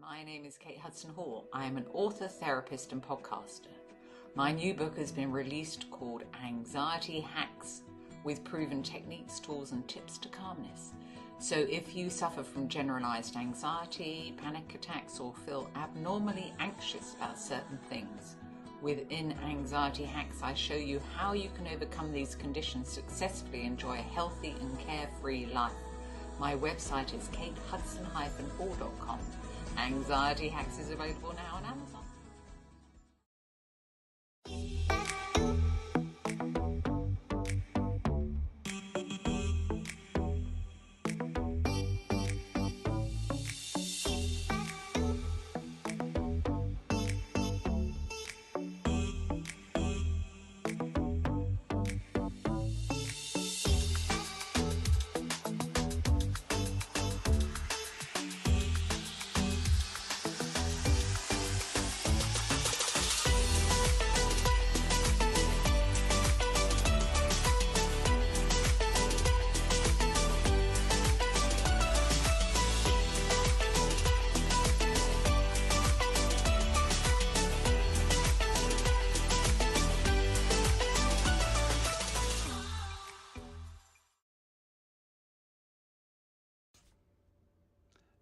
My name is Kate Hudson Hall. I am an author, therapist, and podcaster. My new book has been released called Anxiety Hacks, with proven techniques, tools, and tips to calmness. So if you suffer from generalized anxiety, panic attacks, or feel abnormally anxious about certain things, within Anxiety Hacks, I show you how you can overcome these conditions successfully, enjoy a healthy and carefree life. My website is katehudson-hall.com. Anxiety Hacks is available now on Amazon.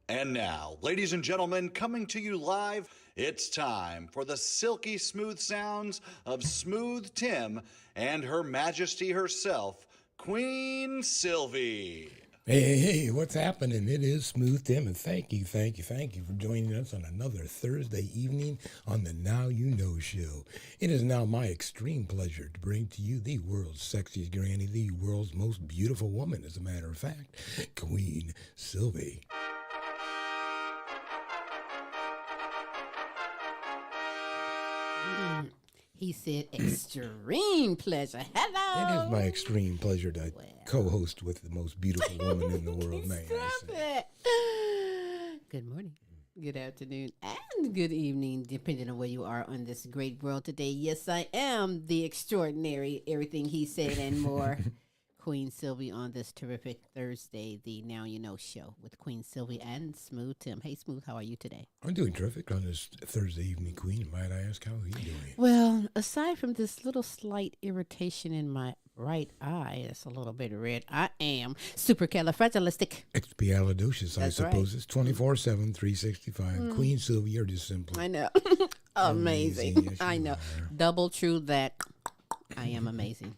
And now, ladies and gentlemen, coming to you live, it's time for the silky smooth sounds of Smooth Tim and Her Majesty herself, Queen Silvy. Hey, what's happening? It is Smooth Tim, and thank you for joining us on another Thursday evening on the Now You Know Show. It is now my extreme pleasure to bring to you the world's sexiest granny, the world's most beautiful woman, as a matter of fact, Queen Silvy. He said extreme pleasure. Hello. It is my extreme pleasure to co-host with the most beautiful woman in the world, man. Stop it. Good morning, good afternoon, and good evening, depending on where you are on this great world today. Yes, I am the extraordinary, everything he said and more. Queen Silvy on this terrific Thursday, the Now You Know Show with Queen Silvy and Smooth Tim. Hey, Smooth, how are you today? I'm doing terrific on this Thursday evening, Queen. Might I ask, how are you doing? Well, aside from this little slight irritation in my right eye, it's a little bit red, I am supercalifragilistic. Expialidocious, I suppose. Right. It's 24/7, 365. Queen Silvy, you're just simply I know. Amazing. Yes, I you know. are. Double true that I am amazing.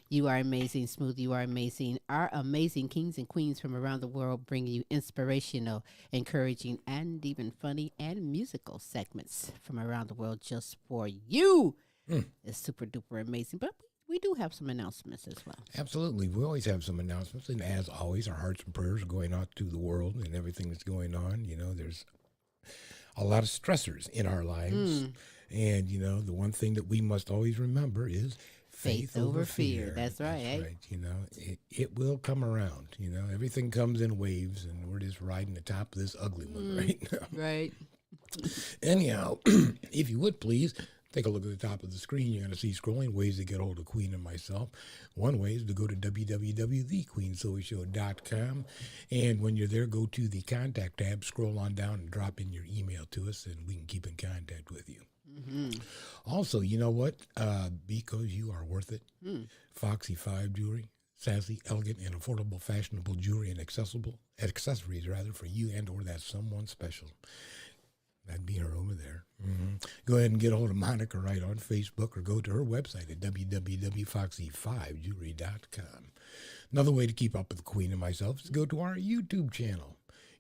You are amazing, Smooth. You are amazing. Our amazing kings and queens from around the world bring you inspirational, encouraging, and even funny and musical segments from around the world just for you. It's super duper amazing. But we do have some announcements as well. Absolutely. We always have some announcements. And as always, our hearts and prayers are going out to the world and everything that's going on. You know, there's a lot of stressors in our lives. And, you know, the one thing that we must always remember is faith over fear. That's right. That's right. You know, it will come around. You know, everything comes in waves, and we're just riding the top of this ugly one right now. Right. Anyhow, if you would please take a look at the top of the screen. You're going to see scrolling ways to get hold of Queen and myself. One way is to go to www.thequeensilvyshow.com. And when you're there, go to the contact tab, scroll on down, and drop in your email to us, and we can keep in contact with you. Also, you know what? Because you are worth it, Foxy 5 Jewelry, sassy, elegant, and affordable fashionable jewelry and accessories for you and or that someone special. That'd be her over there. Go ahead and get a hold of Monica right on Facebook or go to her website at www.foxy5jewelry.com. Another way to keep up with the Queen and myself is to go to our YouTube channel.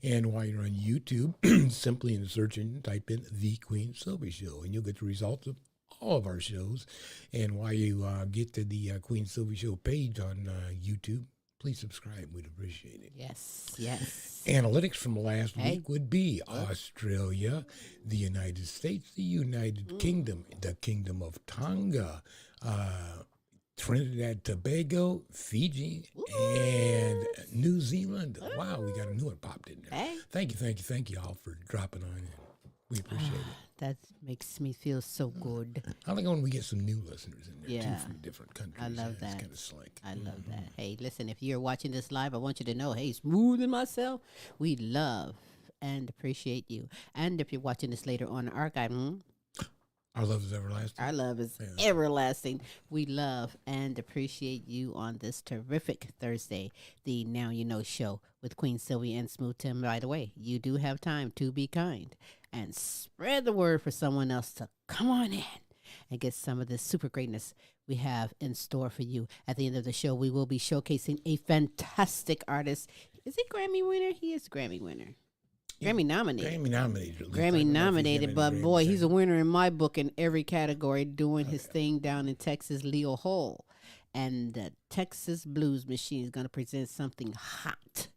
And while you're on YouTube, simply in the search engine, type in The Queen Silvy Show, and you'll get the results of all of our shows. And while you get to the Queen Silvy Show page on YouTube, please subscribe. We'd appreciate it. Yes. Analytics from last week would be Australia, the United States, the United Kingdom, the Kingdom of Tonga, Trinidad, Tobago, Fiji, and New Zealand. Wow, we got a new one popped in there. Hey. Thank you all for dropping on in. We appreciate it. That makes me feel so good. I like when we get some new listeners in there, too, Yeah. from different countries. I love that. It's kind of slick. I love that. Hey, listen, if you're watching this live, I want you to know, hey, Smooth and myself, we love and appreciate you. And if you're watching this later on the archive, Our love is everlasting. our love is everlasting. We love and appreciate you on this terrific Thursday, the Now You Know show with Queen Silvy and Smooth Tim. By the way, you do have time to be kind and spread the word for someone else to come on in and get some of this super greatness we have in store for you. At the end of the show, we will be showcasing a fantastic artist. Is he Grammy winner? He is Grammy winner. Grammy nominated. Grammy nominated. At least. I Grammy don't know if he's nominated, got but any boy, Grammys. he's a winner in my book in every category, doing his thing down in Texas, Leo Hall. And the Texas Blues Machine is going to present something hot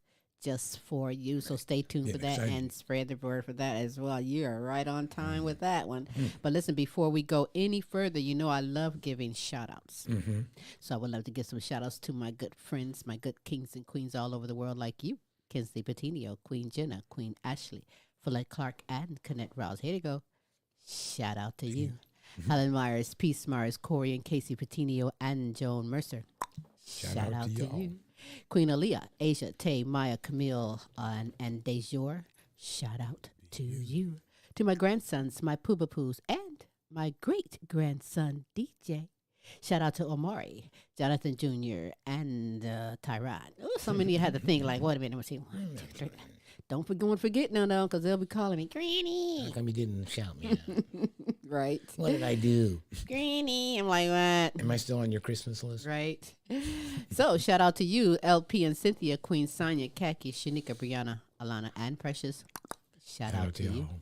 just for you. So stay tuned Yeah, for that exciting. and spread the word for that as well. You're right on time with that one. But listen, before we go any further, you know I love giving shout-outs. So I would love to give some shout-outs to my good friends, my good kings and queens all over the world like you. Kinsley Petiniot, Queen Jenna, Queen Ashley, Follette Clark, and Kennette Rawls. Here you go. Shout out to you. Helen Myers, Peace Myers, Corey and Casey Petiniot, and Joan Mercer. Shout out to y'all. you. Queen Aaliyah, Asia, Tay, Maya, Camille, and Dejour. Shout out to you. To my grandsons, my Poobapoos, and my great-grandson, DJ. Shout out to Omari, Jonathan Jr., and Tyron. Oh, so many had to think like, wait a minute, let me see. 1, 2, 3. Don't forget now, though, because they'll be calling me Granny. How come you didn't shout me out? Right. What did I do? Granny. I'm like, what? Am I still on your Christmas list? Right. So, shout out to you, LP and Cynthia, Queen Sonia, Kaki, Shanika, Brianna, Alana, and Precious. Shout out to you. y'all.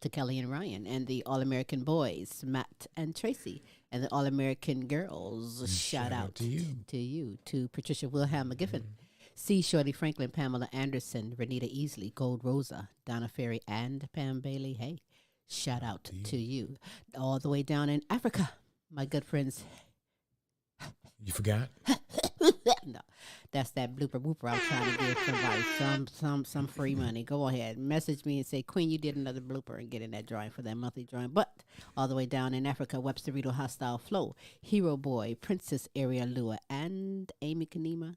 To Kelly and Ryan, and the All-American Boys, Matt and Tracy, and the All-American Girls. Shout out to you. To you. To Patricia Wilhelm McGiffin, C. Shorty Franklin, Pamela Anderson, Renita Easley, Gold Rosa, Donna Ferry, and Pam Bailey. Hey, shout out to you. All the way down in Africa, my good friends. You forgot? No, that's that blooper whooper. I'm trying to give somebody some free money. Go ahead, message me and say, Queen, you did another blooper and get in that drawing for that monthly drawing. But all the way down in Africa, Webster Rito, Hostile Flow, Hero Boy, Princess Aria Lua, and Amy Kanema.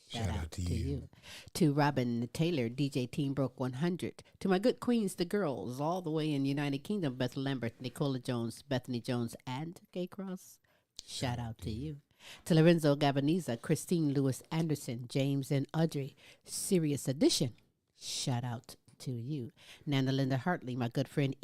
Shout out to you. To Robin Taylor, DJ Team Broke 100. To my good queens, the girls, all the way in United Kingdom, Beth Lambert, Nicola Jones, Bethany Jones, and Gay Cross. Shout out to you. To Lorenzo Gabaniza, Christine Lewis Anderson, James and Audrey, Serious Edition. Shout out to you. Nana Linda Hartley, my good friend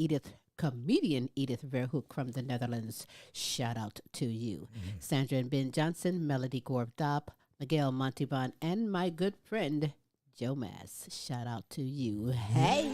comedian Edith Verhoek from the Netherlands. Shout out to you. Sandra and Ben Johnson, Melody Gorb-Dobb, Miguel Montalban, and my good friend Joe Mass. Shout out to you. Hey.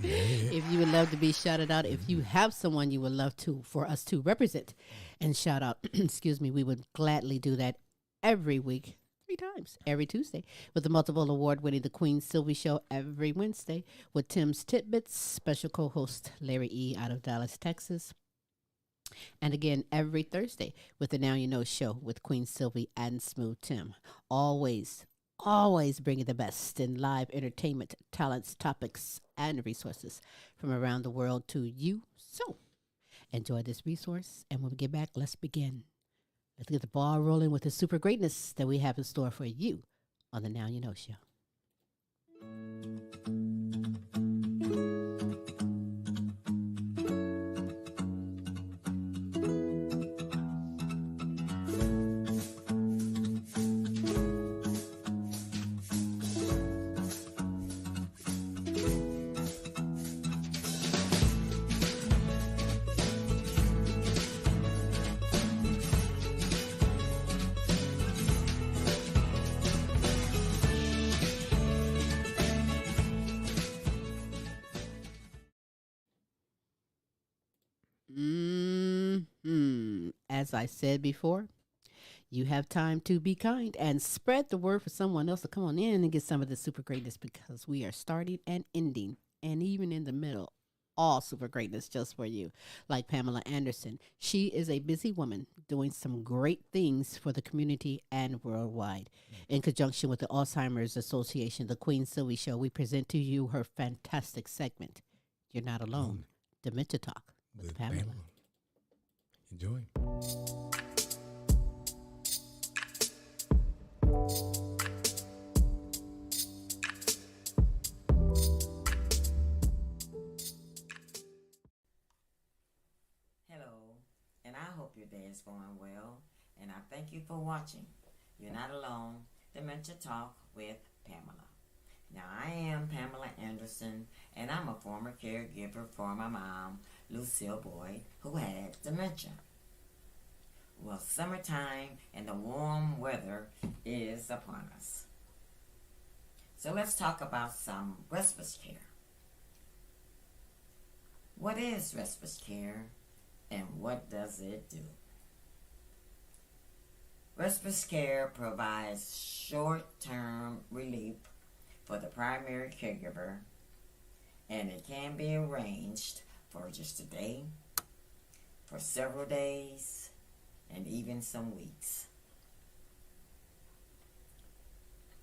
If you would love to be shouted out, if you have someone you would love for us to represent and shout out, excuse me, we would gladly do that every week, 3 times, every Tuesday, with the multiple award-winning The Queen Silvy Show every Wednesday with Tim's Tidbits, special co-host Larry E. out of Dallas, Texas. And again, every Thursday with the Now You Know show with Queen Silvy and Smooth Tim. Always bringing the best in live entertainment, talents, topics, and resources from around the world to you. So, enjoy this resource, and when we get back, let's begin. Let's get the ball rolling with the super greatness that we have in store for you on the Now You Know show. As I said before, you have time to be kind and spread the word for someone else to come on in and get some of the super greatness, because we are starting and ending and even in the middle, all super greatness just for you. Like Pamela Anderson, she is a busy woman doing some great things for the community and worldwide. In conjunction with the Alzheimer's Association, the Queen Silvy Show, we present to you her fantastic segment, You're Not Alone, Dementia Talk with Pamela. Enjoy. is going well, and I thank you for watching. You're not alone. Dementia Talk with Pamela. Now, I am Pamela Anderson, and I'm a former caregiver for my mom, Michele Boyd, who had dementia. Well, summertime and the warm weather is upon us. So let's talk about some respite care. What is respite care and what does it do? Respite care provides short-term relief for the primary caregiver, and it can be arranged for just a day, for several days, and even some weeks.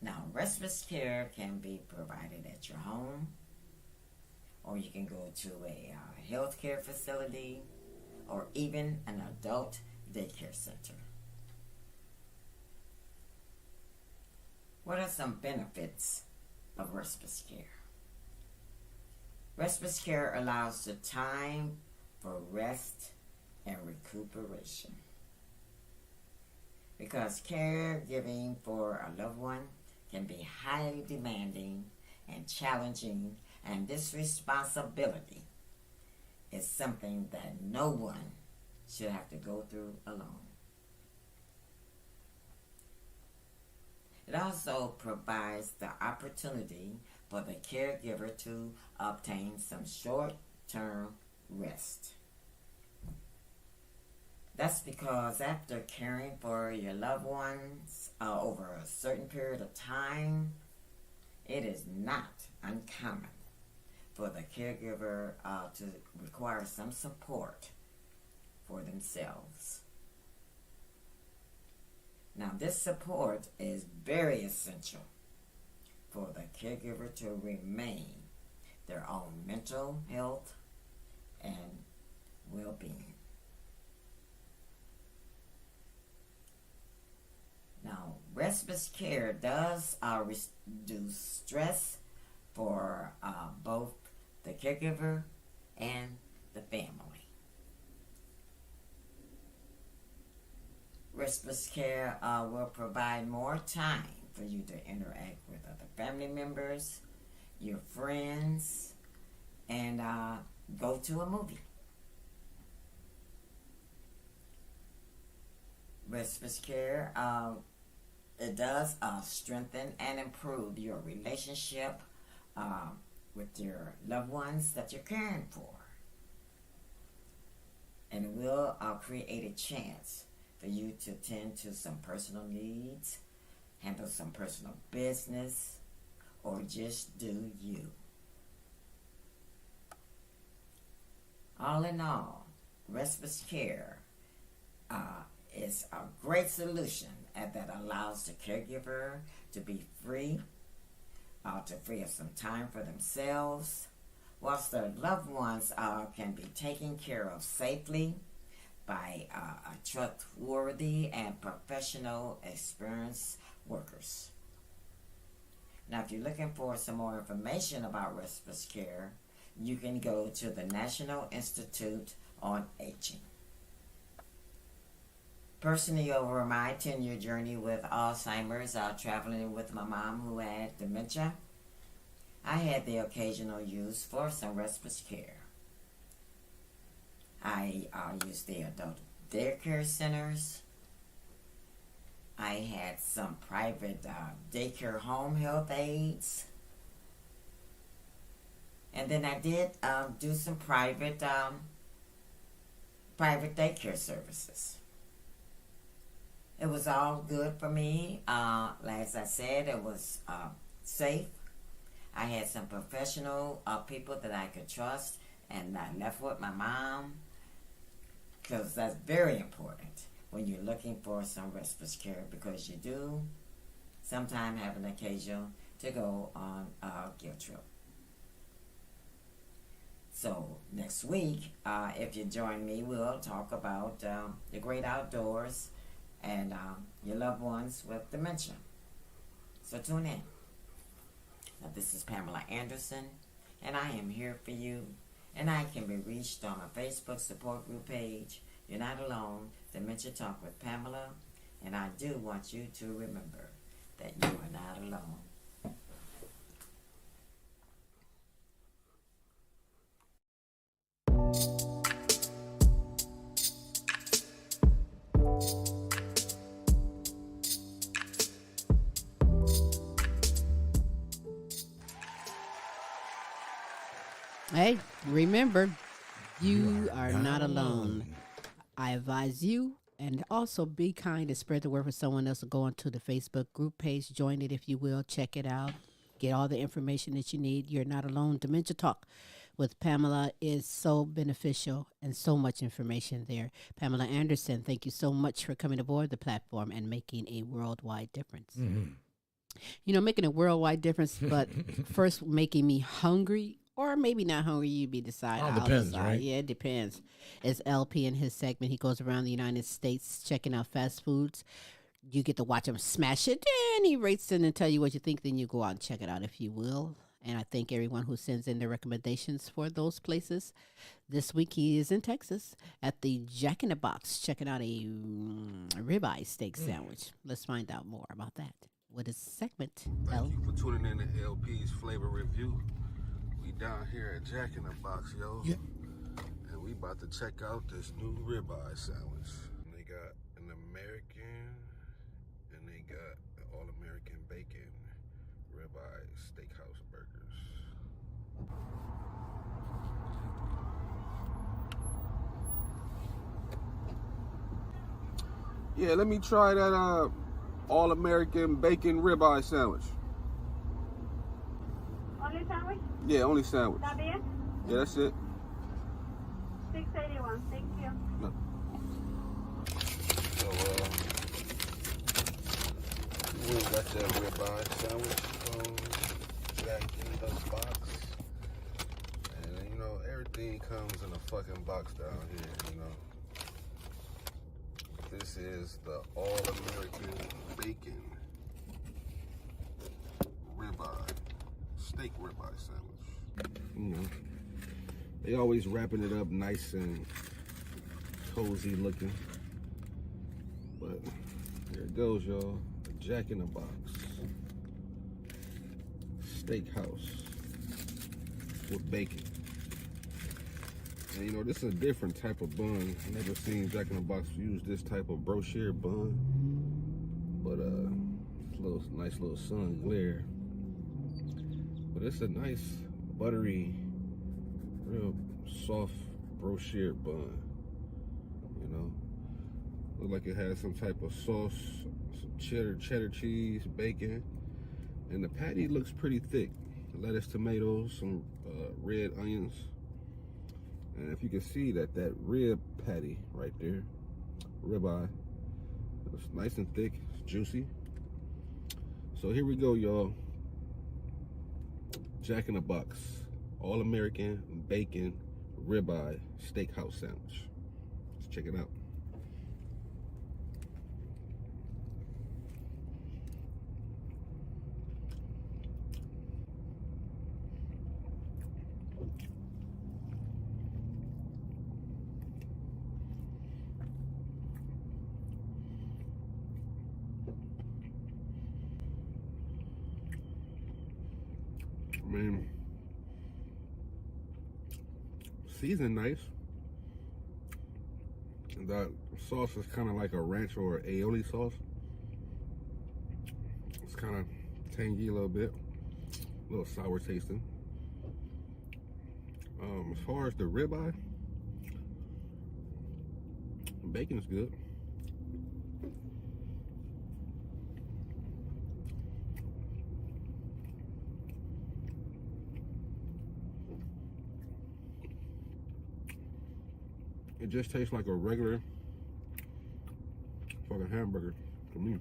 Now, respite care can be provided at your home, or you can go to a healthcare facility, or even an adult daycare center. What are some benefits of respite care? Respite care allows the time for rest and recuperation. Because caregiving for a loved one can be highly demanding and challenging, and this responsibility is something that no one should have to go through alone. It also provides the opportunity for the caregiver to obtain some short-term rest. That's because after caring for your loved ones over a certain period of time, it is not uncommon for the caregiver to require some support for themselves. Now, this support is very essential for the caregiver to remain their own mental health and well-being. Now, respite care does reduce stress for both the caregiver and the family. Respite care will provide more time for you to interact with other family members, your friends, and go to a movie. Respite care, it does strengthen and improve your relationship with your loved ones that you're caring for. And it will create a chance for you to tend to some personal needs, handle some personal business, or just do you. All in all, respite care is a great solution that allows the caregiver to be free, to free up some time for themselves, whilst their loved ones can be taken care of safely by trustworthy and professional experienced workers. Now, if you're looking for some more information about respite care, you can go to the National Institute on Aging. Personally, over my 10-year journey with Alzheimer's, traveling with my mom who had dementia, I had the occasional use for some respite care. I used the adult daycare centers. I had some private daycare home health aides. And then I did do some private daycare services. It was all good for me. As I said, it was safe. I had some professional people that I could trust, and I left with my mom, because that's very important when you're looking for some respite care, because you do sometimes have an occasion to go on a guilt trip. So next week, if you join me, we'll talk about the great outdoors and your loved ones with dementia. So tune in. Now, this is Pamela Anderson, and I am here for you, and I can be reached on my Facebook support group page, You're not alone. Dementia Talk with Pamela. And I do want you to remember that you are not alone. Hey, remember, you are not alone. I advise you, and also be kind and spread the word for someone else. Go onto the Facebook group page, join it if you will, check it out, get all the information that you need. You're not alone. Dementia Talk with Pamela is so beneficial and so much information there. Pamela Anderson, thank you so much for coming aboard the platform and making a worldwide difference. Mm-hmm. You know, making a worldwide difference, but first making me hungry. Or maybe not hungry, you'd be deciding. All depends, right? Yeah, it depends. It's LP in his segment. He goes around the United States checking out fast foods. You get to watch him smash it, and he rates it and tell you what you think. Then you go out and check it out if you will. And I thank everyone who sends in their recommendations for those places. This week he is in Texas at the Jack in the Box checking out a ribeye steak sandwich. Let's find out more about that. What is the segment? Thank you for tuning in to LP's Flavor Review. We down here at Jack in the Box, yo. Yeah. And we about to check out this new ribeye sandwich. And they got an American, and they got an all-American bacon ribeye steakhouse burgers. Yeah, let me try that all-American bacon ribeye sandwich. Only sandwich? Yeah, only sandwich. That be it? Yeah, that's it. $6.81. Thank you. No. So, we got that ribeye sandwich from Jack in the Box. And, you know, everything comes in a fucking box down here, you know. This is the all-American bacon ribeye, steak ribeye sandwich. You know, they always wrapping it up nice and cozy looking. But here it goes, y'all. A Jack in the Box steakhouse with bacon. And you know, this is a different type of bun. I've never seen Jack in the Box use this type of brochure bun. But it's a nice little sun glare. But it's a nice, buttery, real soft brochure bun. You know, look like it has some type of sauce, some cheddar cheese, bacon, and the patty looks pretty thick. Lettuce, tomatoes, some red onions, and if you can see that rib patty right there, ribeye, it's nice and thick, it's juicy. So here we go, y'all. Jack in the Box, all-American bacon ribeye steakhouse sandwich. Let's check it out. I mean, seasoned nice. The sauce is kind of like a ranch or aioli sauce. It's kind of tangy a little bit, a little sour tasting. As far as the ribeye, bacon is good. It just tastes like a regular fucking hamburger to me.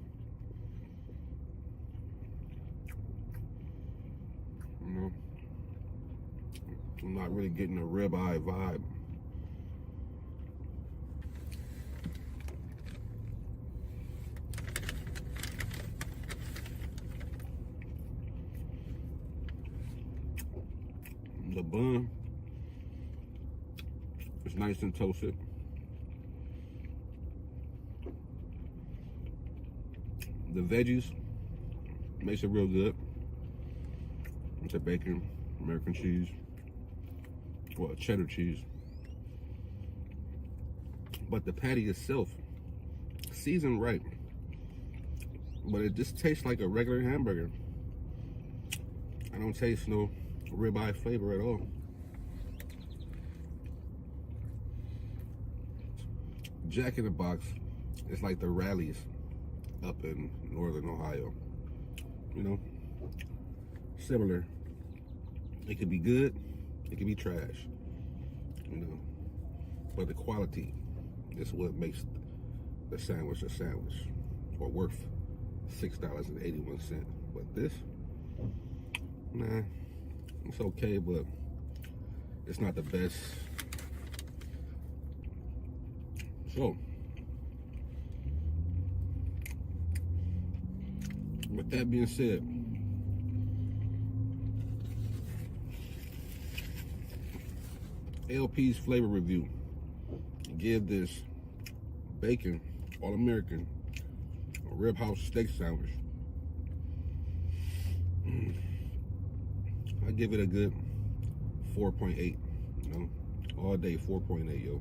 You know, I'm not really getting a ribeye vibe. The bun is nice and toasted. The veggies makes it real good. It's a bacon, American cheese, well, cheddar cheese. But the patty itself, seasoned right, but it just tastes like a regular hamburger. I don't taste no ribeye flavor at all. Jack in the Box is like the Rallies up in northern Ohio. You know, similar. It could be good, it could be trash. You know, but the quality is what makes the sandwich a sandwich, or worth $6.81. But this, nah, it's okay, but it's not the best. So, with that being said, LPs Flavor review. Give this bacon, all-American, rib house steak sandwich, I give it a good 4.8, you know, all day 4.8, yo.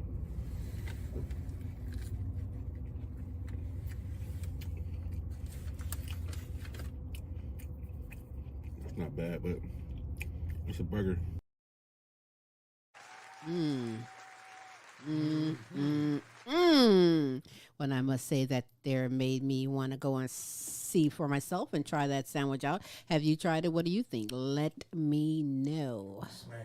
It's not bad, but it's a burger. Well, I must say that there made me want to go and see for myself and try that sandwich out. Have you tried it? What do you think? Let me know. Smash.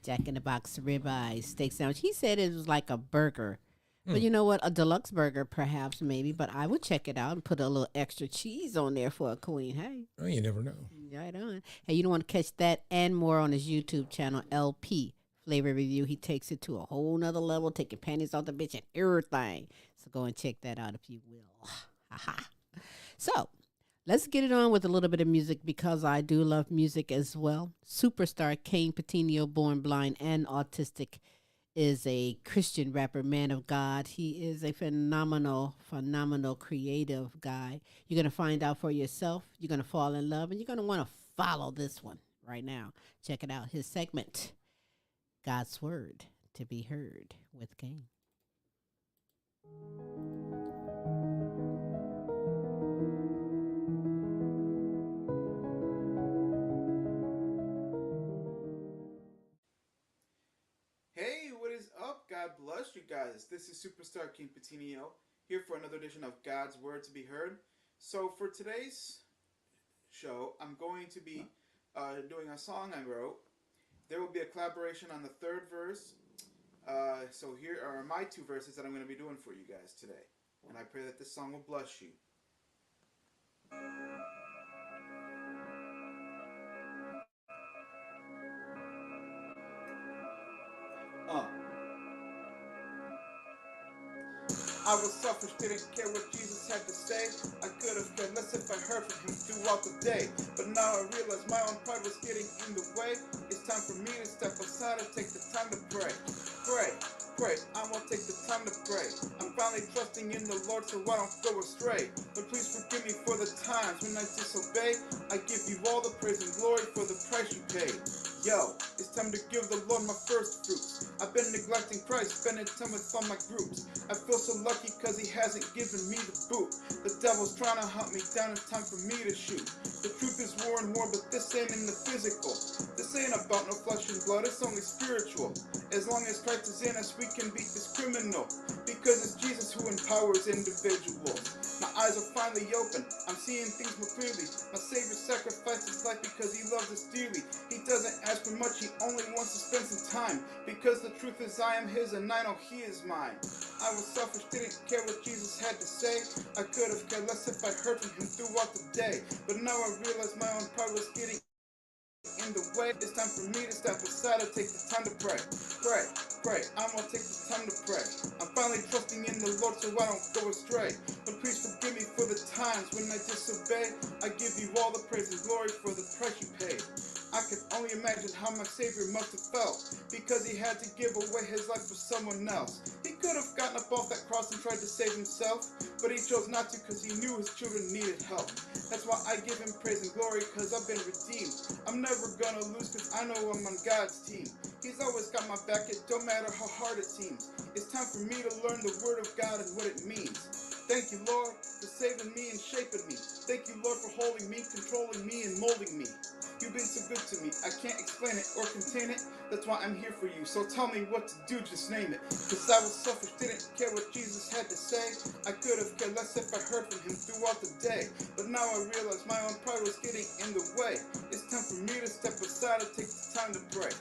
Jack in the Box ribeye steak sandwich. He said it was like a burger. But you know what? A deluxe burger, perhaps, maybe. But I would check it out and put a little extra cheese on there for a queen. Hey. Oh, you never know. Right on. Hey, you don't want to catch that and more on his YouTube channel, LP Flavor Review. He takes it to a whole nother level, taking panties off the bitch and everything. So go and check that out if you will. So let's get it on with a little bit of music because I do love music as well. Superstar Kayne Petiniot, born blind and autistic, is a Christian rapper, man of God. He is a phenomenal creative guy. You're going to find out for yourself. You're going to fall in love, and you're going to want to follow this one right now. Check it out. His segment, God's Word to be Heard with Kayne. Hey, what is up? God bless you guys. This is Superstar Kayne Petiniot here for another edition of God's Word to be Heard. So for today's show, I'm going to be doing a song I wrote. There will be a collaboration on the third verse. So here are my two verses that I'm going to be doing for you guys today. And I pray that this song will bless you. I was selfish, didn't care what Jesus had to say. I could have cared less if I heard from him throughout the day. But now I realize my own pride was getting in the way. It's time for me to step aside and take the time to pray. Pray, I won't take the time to pray. I'm finally trusting in the Lord so I don't go astray. But please forgive me for the times when I disobey. I give you all the praise and glory for the price you paid. Yo, it's time to give the Lord my first fruits. I've been neglecting Christ, spending time with all my groups. I feel so lucky cause he hasn't given me the boot. The devil's trying to hunt me down, it's time for me to shoot. The truth is war and war, but this ain't in the physical. This ain't about no flesh and blood, it's only spiritual. As long as Christ is in us, we can beat this criminal. Because it's Jesus who empowers individuals. My eyes are finally open, I'm seeing things more clearly. My Savior sacrificed his life because he loves us dearly. He doesn't ask for much, he only wants to spend some time. Because the truth is I am his and I know he is mine. I was selfish, didn't care what Jesus had to say. I could have cared less if I heard from him throughout the day. But now I realize my own pride was getting in the way. It's time for me to step aside and take the time to pray. Pray, I'm gonna take the time to pray. I'm finally trusting in the Lord so I don't go astray. But please forgive me for the times when I disobey. I give you all the praise and glory for the price you paid. I can only imagine how my Savior must have felt, because he had to give away his life for someone else. He could have gotten up off that cross and tried to save himself, but he chose not to because he knew his children needed help. That's why I give him praise and glory, because I've been redeemed. I'm never gonna lose because I know I'm on God's team. He's always got my back, it don't matter how hard it seems. It's time for me to learn the word of God and what it means. Thank you, Lord, for saving me and shaping me. Thank you, Lord, for holding me, controlling me, and molding me. You've been so good to me, I can't explain it or contain it. That's why I'm here for you, so tell me what to do, just name it. Cause I was selfish, didn't care what Jesus had to say. I could have cared less if I heard from him throughout the day. But now I realize my own pride was getting in the way. It's time for me to step aside and take the time to pray.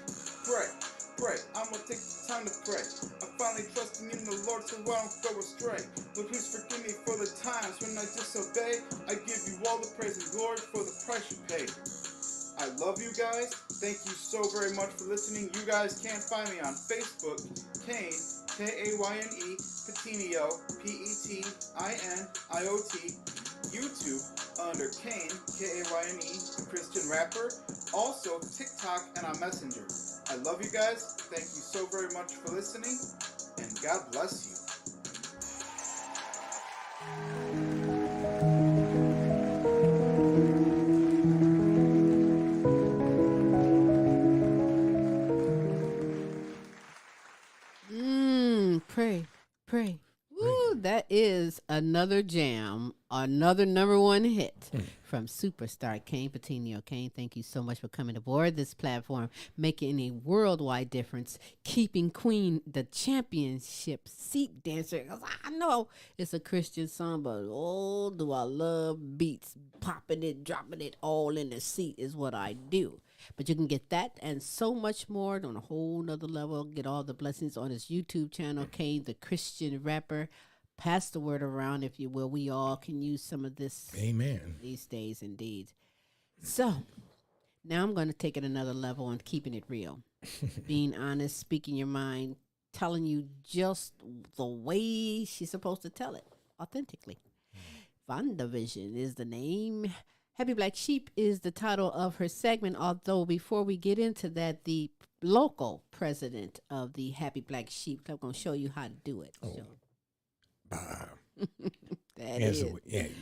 Pray, I'm gonna take the time to pray. I'm finally trusting in the Lord so I don't go astray. Lord, please forgive me for the times when I disobey. I give you all the praise and glory for the price you paid. I love you guys. Thank you so very much for listening. You guys can find me on Facebook, Kayne, Kayne, Petiniot, Petiniot, YouTube under Kayne, Kayne, the Christian rapper. Also TikTok and on Messenger. I love you guys. Thank you so very much for listening, and God bless you. Pray. Woo, that is another jam, another number one hit from superstar Kayne Petiniot. Kayne, thank you so much for coming aboard this platform, making a worldwide difference, keeping Queen the championship seat dancer. 'Cause I know it's a Christian song, but oh, do I love beats, popping it, dropping it all in the seat is what I do. But you can get that and so much more on a whole nother level. Get all the blessings on his YouTube channel, Kayne, the Christian rapper. Pass the word around, if you will. We all can use some of this. Amen. These days, indeed. So now I'm going to take it another level and keeping it real. Being honest, speaking your mind, telling you just the way she's supposed to tell it, authentically. Vonda Vision is the name. Happy Black Sheep is the title of her segment, although before we get into that, the local president of the Happy Black Sheep Club going to show you how to do it. Oh. That is.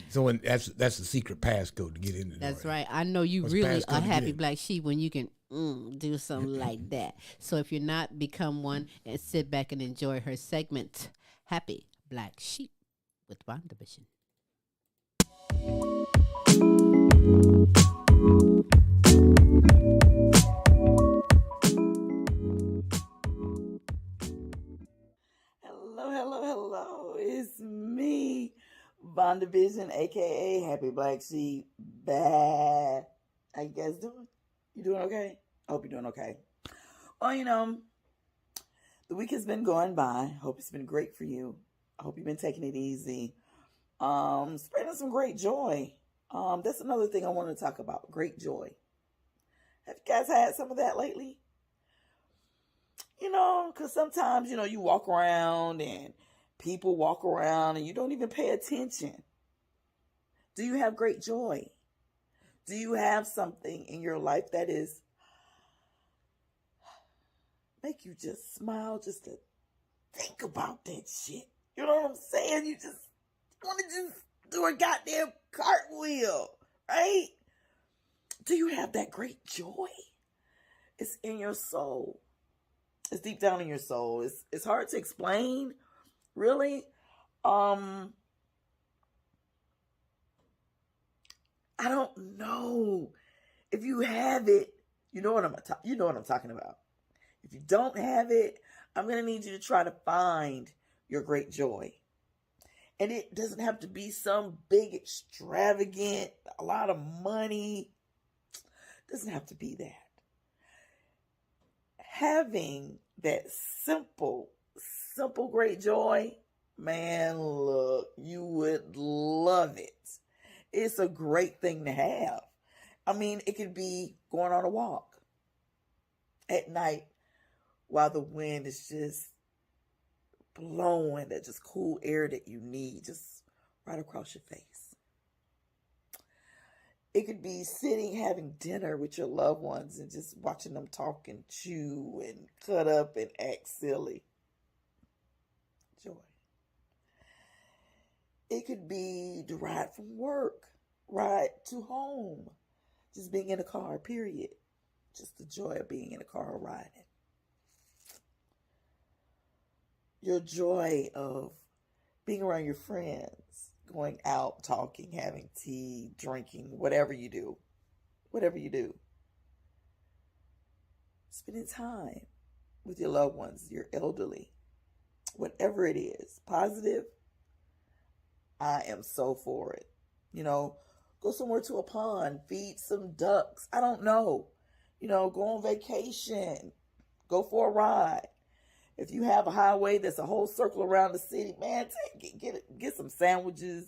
So that's the secret passcode to get into. That's right. I know you What's really passcode a to happy get? black sheep when you can do something like that. So if you're not, become one and sit back and enjoy her segment, Happy Black Sheep with Vonda Vision. Hello. It's me, Vonda Vision, aka Happy Black Sheep. Bad. How you guys doing? You doing okay? I hope you're doing okay. Well, the week has been going by. Hope it's been great for you. I hope you've been taking it easy. Spreading some great joy. That's another thing I want to talk about. Great joy. Have you guys had some of that lately? Because sometimes, you walk around and people walk around and you don't even pay attention. Do you have great joy? Do you have something in your life that is make you just smile just to think about that shit? You know what I'm saying? You just want to just do a goddamn cartwheel, right? Do you have that great joy? It's in your soul. It's deep down in your soul. It's hard to explain, really. I don't know if you have it. You know what I'm talking about. If you don't have it, I'm gonna need you to try to find your great joy. And it doesn't have to be some big extravagant, a lot of money. It doesn't have to be that. Having that simple great joy, man, look, you would love it. It's a great thing to have. I mean, it could be going on a walk at night while the wind is just blowing that just cool air that you need just right across your face. It could be sitting having dinner with your loved ones and just watching them talk and chew and cut up and act silly. Joy. It could be the ride from work, ride to home, just being in a car, period. Just the joy of being in a car riding. Your joy of being around your friends, going out, talking, having tea, drinking, whatever you do. Whatever you do. Spending time with your loved ones, your elderly. Whatever it is. Positive. I am so for it. You know, go somewhere to a pond, feed some ducks. I don't know. You know, go on vacation. Go for a ride. If you have a highway that's a whole circle around the city, man, get some sandwiches,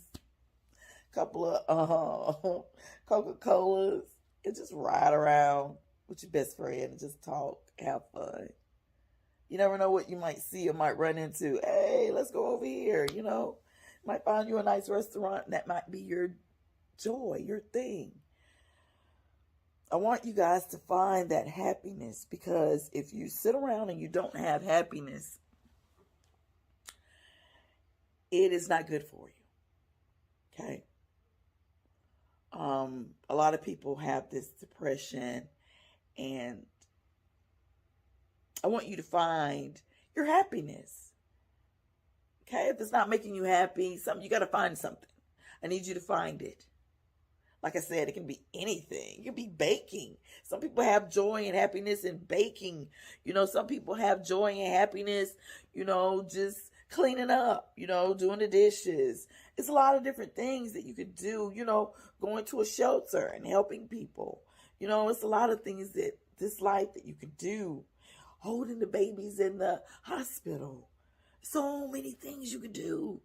a couple of Coca-Colas, and just ride around with your best friend and just talk, have fun. You never know what you might see or might run into. Hey, let's go over here, you know. Might find you a nice restaurant, and that might be your joy, your thing. I want you guys to find that happiness, because if you sit around and you don't have happiness, it is not good for you. Okay? A lot of people have this depression, and I want you to find your happiness. Okay? If it's not making you happy, you got to find something. I need you to find it. Like I said, it can be anything. It can be baking. Some people have joy and happiness in baking. You know, some people have joy and happiness, you know, just cleaning up, you know, doing the dishes. It's a lot of different things that you could do, you know, going to a shelter and helping people. You know, it's a lot of things that this life that you could do. Holding the babies in the hospital. So many things you could do.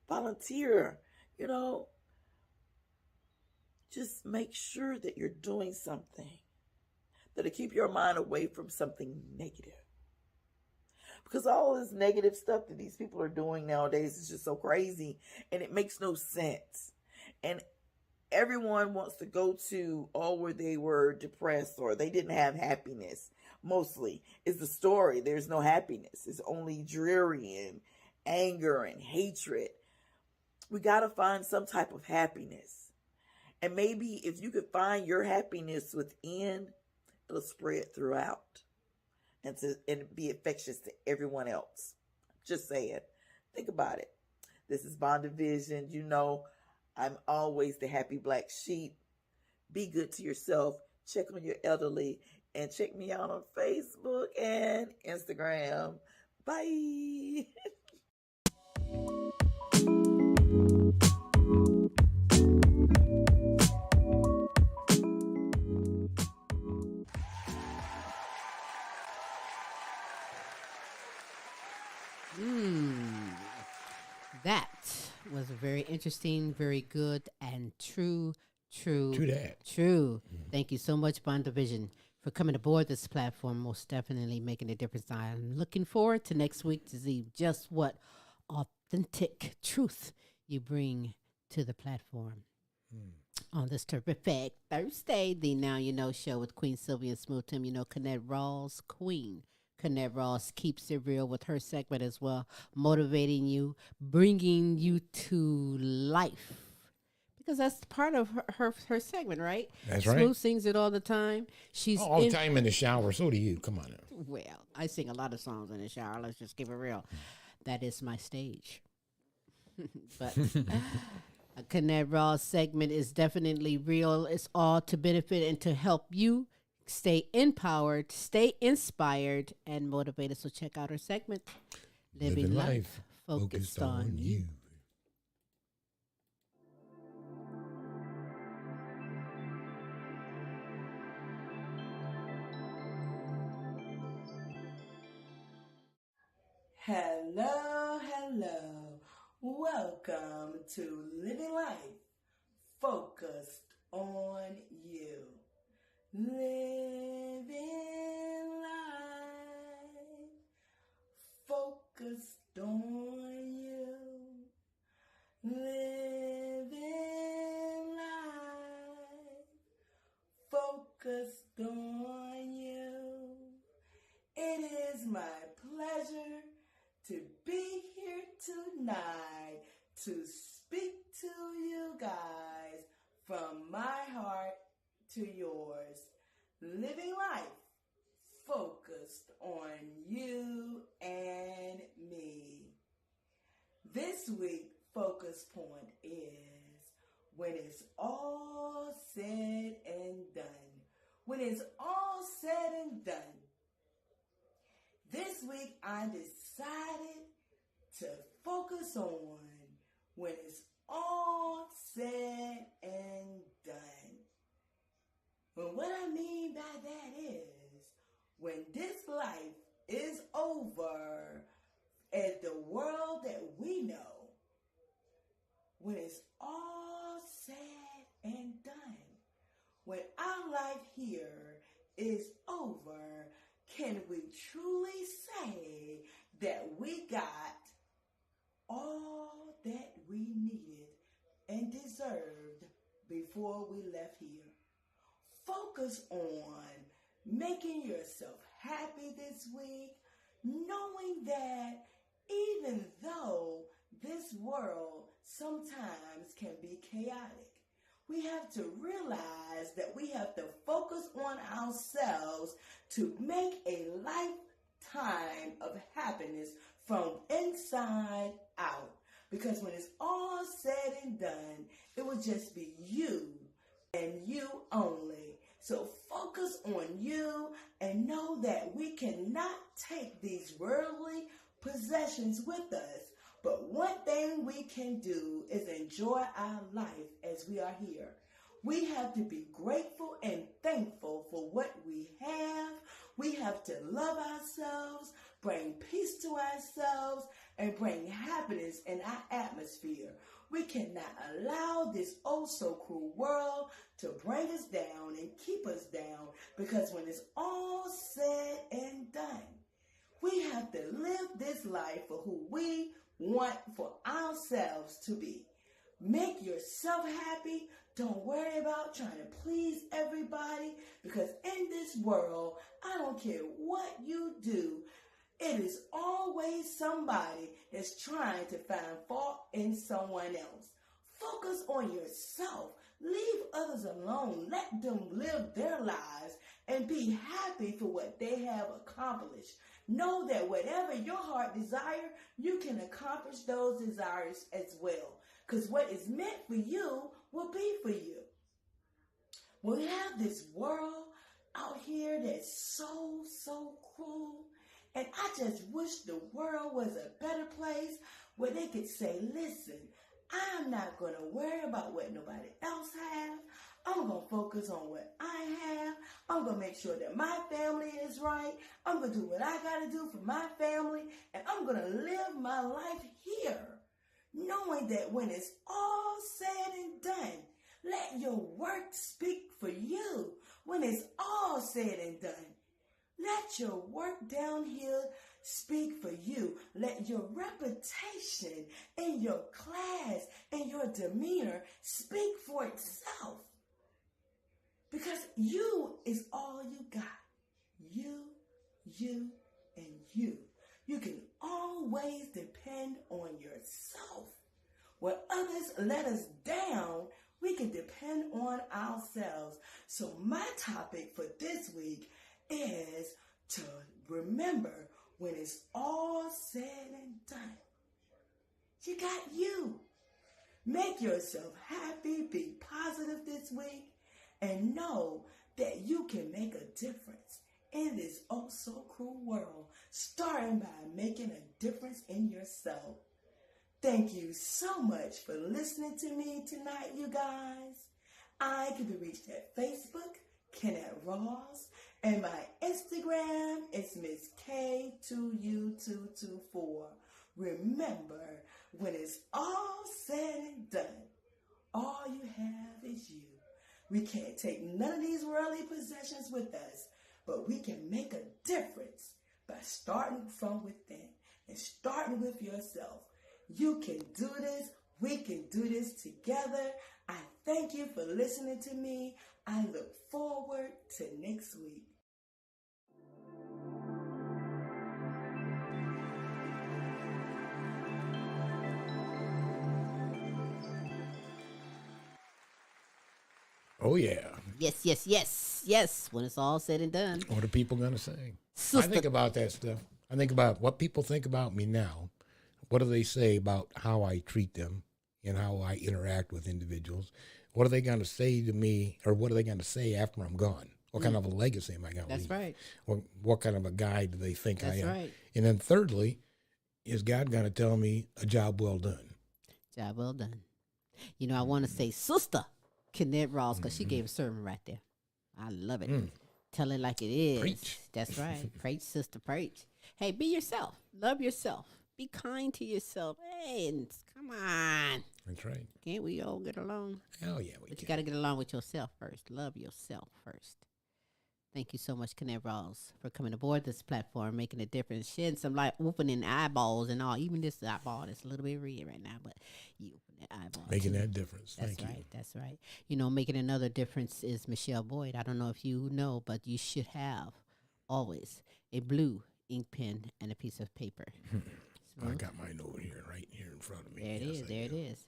Volunteer, you know. Just make sure that you're doing something that'll keep your mind away from something negative. Because all this negative stuff that these people are doing nowadays is just so crazy, and it makes no sense. And everyone wants to go to where they were depressed or they didn't have happiness. Mostly is the story. There's no happiness. It's only dreary and anger and hatred. We got to find some type of happiness. And maybe if you could find your happiness within, it'll spread throughout and be infectious to everyone else. Just saying. Think about it. This is Vonda Vision. You know, I'm always the happy black sheep. Be good to yourself. Check on your elderly. And check me out on Facebook and Instagram. Bye. That was very interesting, very good, and true. True that. True. Thank you so much, Bond Division, for coming aboard this platform, most definitely making a difference. I'm looking forward to next week to see just what authentic truth you bring to the platform. On this terrific Thursday, the Now You Know show with Queen Silvy and Smooth Tim. You know, Kennette Rawls, Queen. Kennette Rawls keeps it real with her segment as well, motivating you, bringing you to life. Because that's part of her segment, right? That's Smooth right. sings it all the time. She's all the time in the shower. So do you. Come on now. Well, I sing a lot of songs in the shower. Let's just keep it real. That is my stage. But a Kennette Rawls segment is definitely real. It's all to benefit and to help you stay empowered, stay inspired, and motivated. So check out her segment, Living Life Focused on You. Hello, hello. Welcome to Living Life Focused on You. Living life focused on you. Living life is my pleasure to be here tonight to speak to you guys from my heart to yours. Living life focused on you and me. This week's focus point is when it's all said and done. When it's all said and done. This week I decided to focus on when it's all said and done. And what I mean by that is when this life is over as the world that we know, when it's all said and done, when our life here is over, can we truly say that we got all that we needed and deserved before we left here? Focus on making yourself happy this week, knowing that even though this world sometimes can be chaotic, we have to realize that we have to focus on ourselves to make a lifetime of happiness from inside out. Because when it's all said and done, it will just be you and you only. So focus on you and know that we cannot take these worldly possessions with us. But one thing we can do is enjoy our life as we are here. We have to be grateful and thankful for what we have. We have to love ourselves, bring peace to ourselves, and bring happiness in our atmosphere. We cannot allow this oh so cruel world to bring us down and keep us down, because when it's all said and done, we have to live this life for who we want for ourselves to be. Make yourself happy. Don't worry about trying to please everybody, because in this world, I don't care what you do, it is always somebody that's trying to find fault in someone else. Focus on yourself. Leave others alone. Let them live their lives and be happy for what they have accomplished. Know that whatever your heart desires, you can accomplish those desires as well. Because what is meant for you will be for you. We have this world out here that's so cruel. And I just wish the world was a better place where they could say, listen, I'm not going to worry about what nobody else has. I'm going to focus on what I have. I'm going to make sure that my family is right. I'm going to do what I got to do for my family. And I'm going to live my life here, knowing that when it's all said and done, let your work speak for you. When it's all said and done, let your work down here speak for you. Let your reputation and your class and your demeanor speak for itself. Because you is all you got. You, and you. You can always depend on yourself. When others let us down, we can depend on ourselves. So my topic for this week is to remember when it's all said and done, you got you. Make yourself happy, be positive this week, and know that you can make a difference in this oh so cruel world, starting by making a difference in yourself. Thank you so much for listening to me tonight, you guys. I can be reached at Facebook, Kennette Rawls, and my Instagram is Miss K2U224. Remember, when it's all said and done, all you have is you. We can't take none of these worldly possessions with us, but we can make a difference by starting from within and starting with yourself. You can do this. We can do this together. I thank you for listening to me. I look forward to next week. Oh, yeah. Yes. When it's all said and done. What are people going to say? Sister. I think about that stuff. I think about what people think about me now. What do they say about how I treat them and how I interact with individuals? What are they going to say to me, or what are they going to say after I'm gone? What kind of a legacy am I going to leave? That's right. Or what kind of a guy do they think I am? That's right. And then thirdly, is God going to tell me a job well done? Job well done. You know, I want to say Sister Kennette Rawls, because she gave a sermon right there. I love it. Tell it like it is. Preach. That's right. Preach, sister, preach. Hey, be yourself. Love yourself. Be kind to yourself. Hey, and come on. That's right. Can't we all get along? Hell yeah, we But you can. got to get along with yourself first. Love yourself first. Thank you so much, Kennette Rawls, for coming aboard this platform, making a difference, shedding some light, opening eyeballs and all. Even this eyeball that's a little bit red right now, but you open that eyeball. Making too. that difference. That's Thank right. you. That's right. You know, making another difference is Michele Boyd. I don't know if you know, but you should have always a blue ink pen and a piece of paper. I got mine over here, right here in front of me. There it Yes, is. I There it do. is.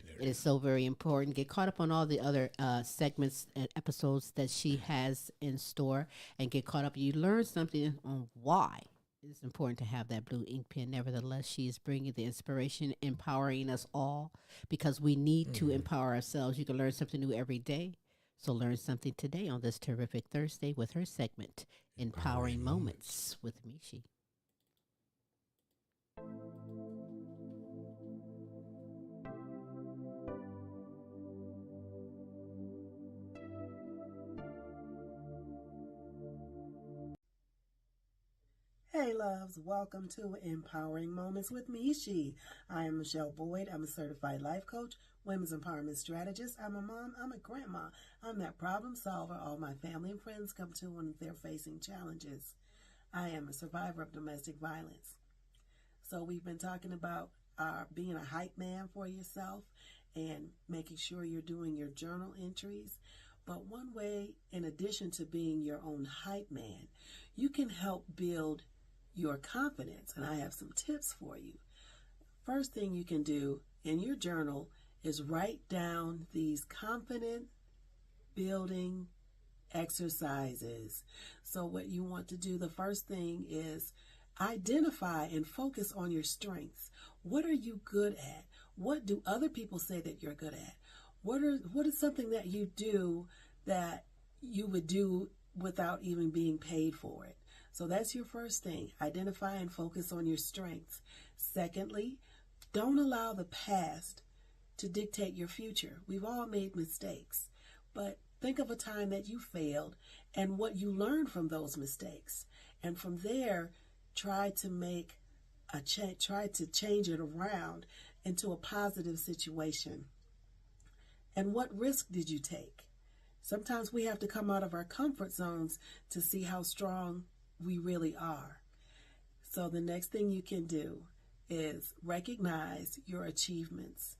There It is so very important. Get caught up on all the other segments and episodes that she has in store, and get caught up. You learn something on why it's important to have that blue ink pen. Nevertheless, she is bringing the inspiration, empowering us all, because we need to empower ourselves. You can learn something new every day. So learn something today on this terrific Thursday with her segment, Empowering Moments with Michi. Hey loves, welcome to Empowering Moments with Michi. I am Michele Boyd. I'm a certified life coach, women's empowerment strategist. I'm a mom, I'm a grandma. I'm that problem solver all my family and friends come to when they're facing challenges. I am a survivor of domestic violence. So we've been talking about being a hype man for yourself and making sure you're doing your journal entries. But one way, in addition to being your own hype man, you can help build your confidence, and I have some tips for you. First thing you can do in your journal is write down these confident building exercises. So what you want to do, the first thing is identify and focus on your strengths. What are you good at? What do other people say that you're good at? What is something that you do that you would do without even being paid for it? So that's your first thing. Identify and focus on your strengths. Secondly, don't allow the past to dictate your future. We've all made mistakes, but think of a time that you failed and what you learned from those mistakes. And from there, try to change it around into a positive situation. And what risk did you take? Sometimes we have to come out of our comfort zones to see how strong we really are. So the next thing you can do is recognize your achievements.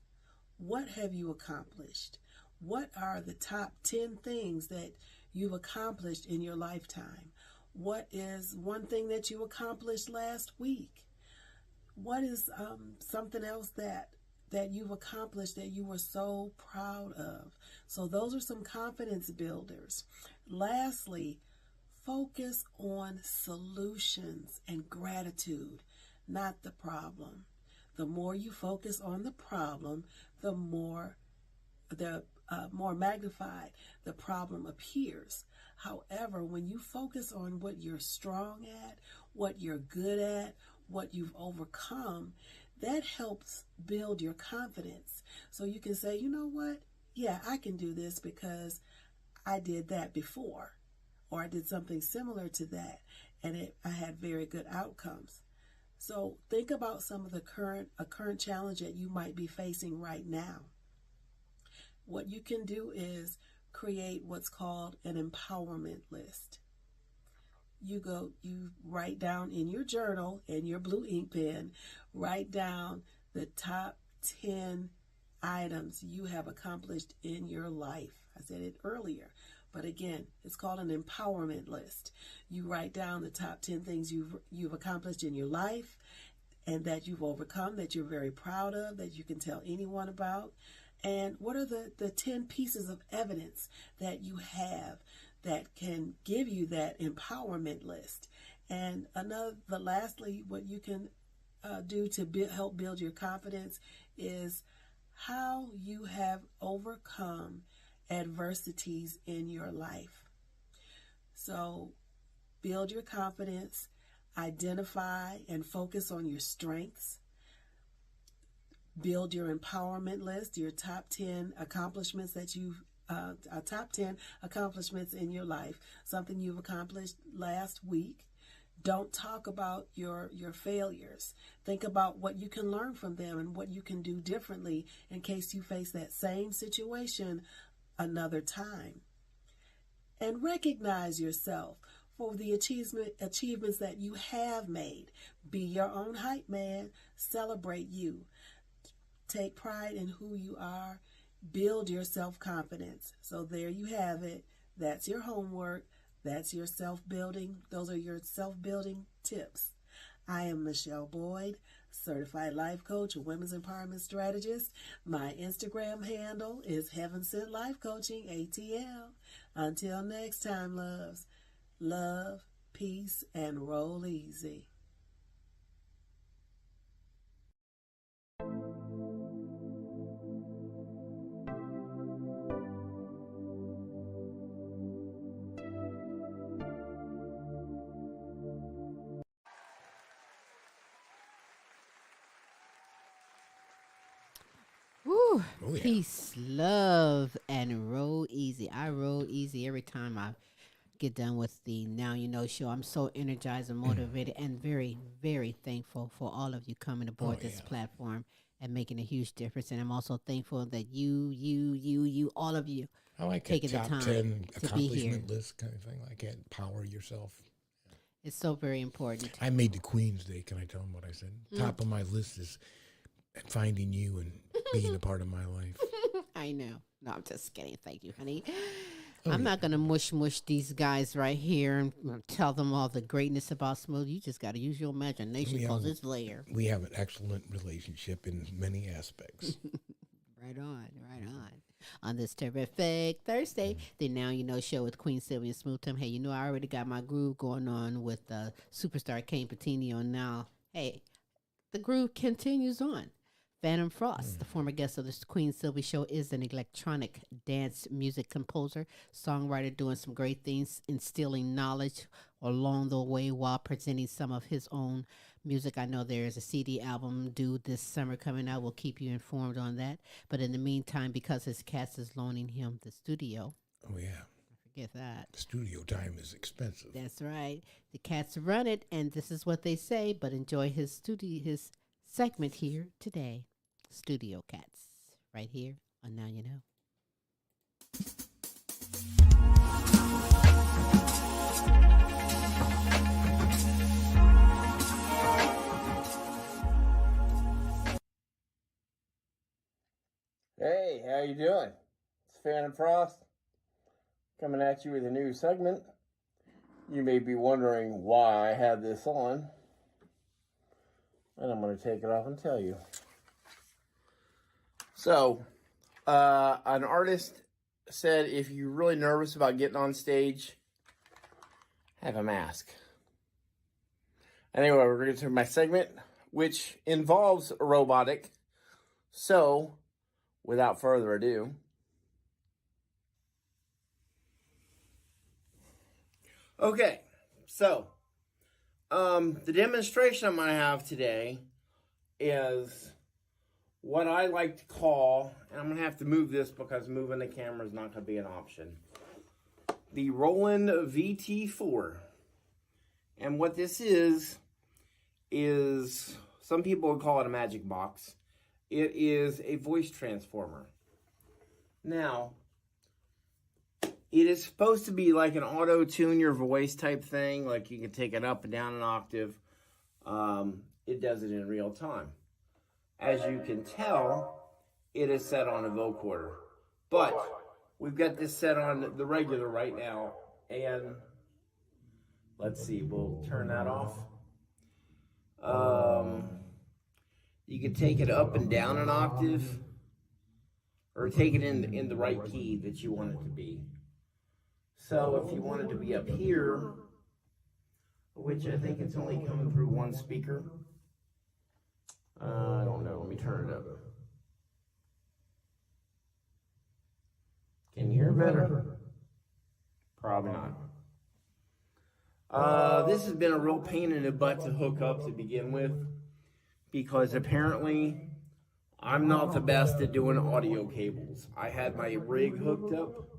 What have you accomplished? What are the top 10 things that you've accomplished in your lifetime? What is one thing that you accomplished last week? What is something else that you've accomplished that you were so proud of? So those are some confidence builders. Lastly, focus on solutions and gratitude, not the problem. The more you focus on the problem, the more magnified the problem appears. However, when you focus on what you're strong at, what you're good at, what you've overcome, that helps build your confidence. So you can say, you know what? Yeah, I can do this because I did that before, or I did something similar to that, and I had very good outcomes. So think about some of the current challenge that you might be facing right now. What you can do is create what's called an empowerment list. You write down in your journal, in your blue ink pen, write down the top 10 items you have accomplished in your life. I said it earlier, but again, it's called an empowerment list. You write down the top 10 things you've accomplished in your life and that you've overcome, that you're very proud of, that you can tell anyone about. And what are the 10 pieces of evidence that you have that can give you that empowerment list? And lastly, what you can do to help build your confidence is how you have overcome adversities in your life. So build your confidence, identify and focus on your strengths, build your empowerment list, your top 10 accomplishments that you've top 10 accomplishments in your life, something you've accomplished last week. Don't talk about your failures. Think about what you can learn from them and what you can do differently in case you face that same situation another time. And recognize yourself for the achievements that you have made. Be your own hype man. Celebrate you. Take pride in who you are. Build your self-confidence. So there you have it. That's your homework. That's your self-building. Those are your self-building tips. I am Michele Boyd, certified life coach, a women's empowerment strategist. My Instagram handle is Heaven Sent Life Coaching, ATL. Until next time, loves, love, peace, and roll easy. Woo. Oh, yeah. Peace, love, and roll easy. I roll easy every time I get done with the Now You Know show. I'm so energized and motivated and very, very thankful for all of you coming aboard this platform and making a huge difference. And I'm also thankful that you, all of you, I like taking a top the time 10 to be here. accomplishment list kind of thing. Like that, empower yourself. It's so very important. I made the Queen's Day. Can I tell them what I said? Top of my list is finding you and being a part of my life. I know. No, I'm just kidding. Thank you, honey. I'm not going to mush these guys right here and tell them all the greatness about Smooth. You just got to use your imagination because it's there. We have an excellent relationship in many aspects. Right on, right on. On this terrific Thursday, the Now You Know show with Queen Silvy and Smooth Tim. Hey, you know I already got my groove going on with superstar Kayne Petiniot now. Hey, the groove continues on. Fanthom Frost, the former guest of the Queen Silvy show, is an electronic dance music composer, songwriter, doing some great things, instilling knowledge along the way while presenting some of his own music. I know there is a CD album due this summer coming out. We'll keep you informed on that. But in the meantime, because his Catz is loaning him the studio. Oh, yeah. Forget that. Studio time is expensive. That's right. The Catz run it, and this is what they say, but enjoy his segment here today. Studio Catz, right here on Now You Know. Hey, how you doing? It's Fanthom Frost coming at you with a new segment. You may be wondering why I have this on, and I'm going to take it off and tell you. So, an artist said if you're really nervous about getting on stage, have a mask. Anyway, we're going to my segment, which involves robotic. So, without further ado, okay, so the demonstration I'm going to have today is what I like to call, and I'm going to have to move this because moving the camera is not going to be an option, the Roland VT4. And what this is some people would call it a magic box. It is a voice transformer. Now, it is supposed to be like an auto-tune your voice type thing, like you can take it up and down an octave. It does it in real time. As you can tell, it is set on a vocoder. But we've got this set on the regular right now. And let's see, we'll turn that off. You can take it up and down an octave. or take it in the right key that you want it to be. So if you want it to be up here, which I think it's only coming through one speaker. I don't know, let me turn it up. Can you hear better? Probably not. This has been a real pain in the butt to hook up to begin with, because apparently I'm not the best at doing audio cables. I had my rig hooked up,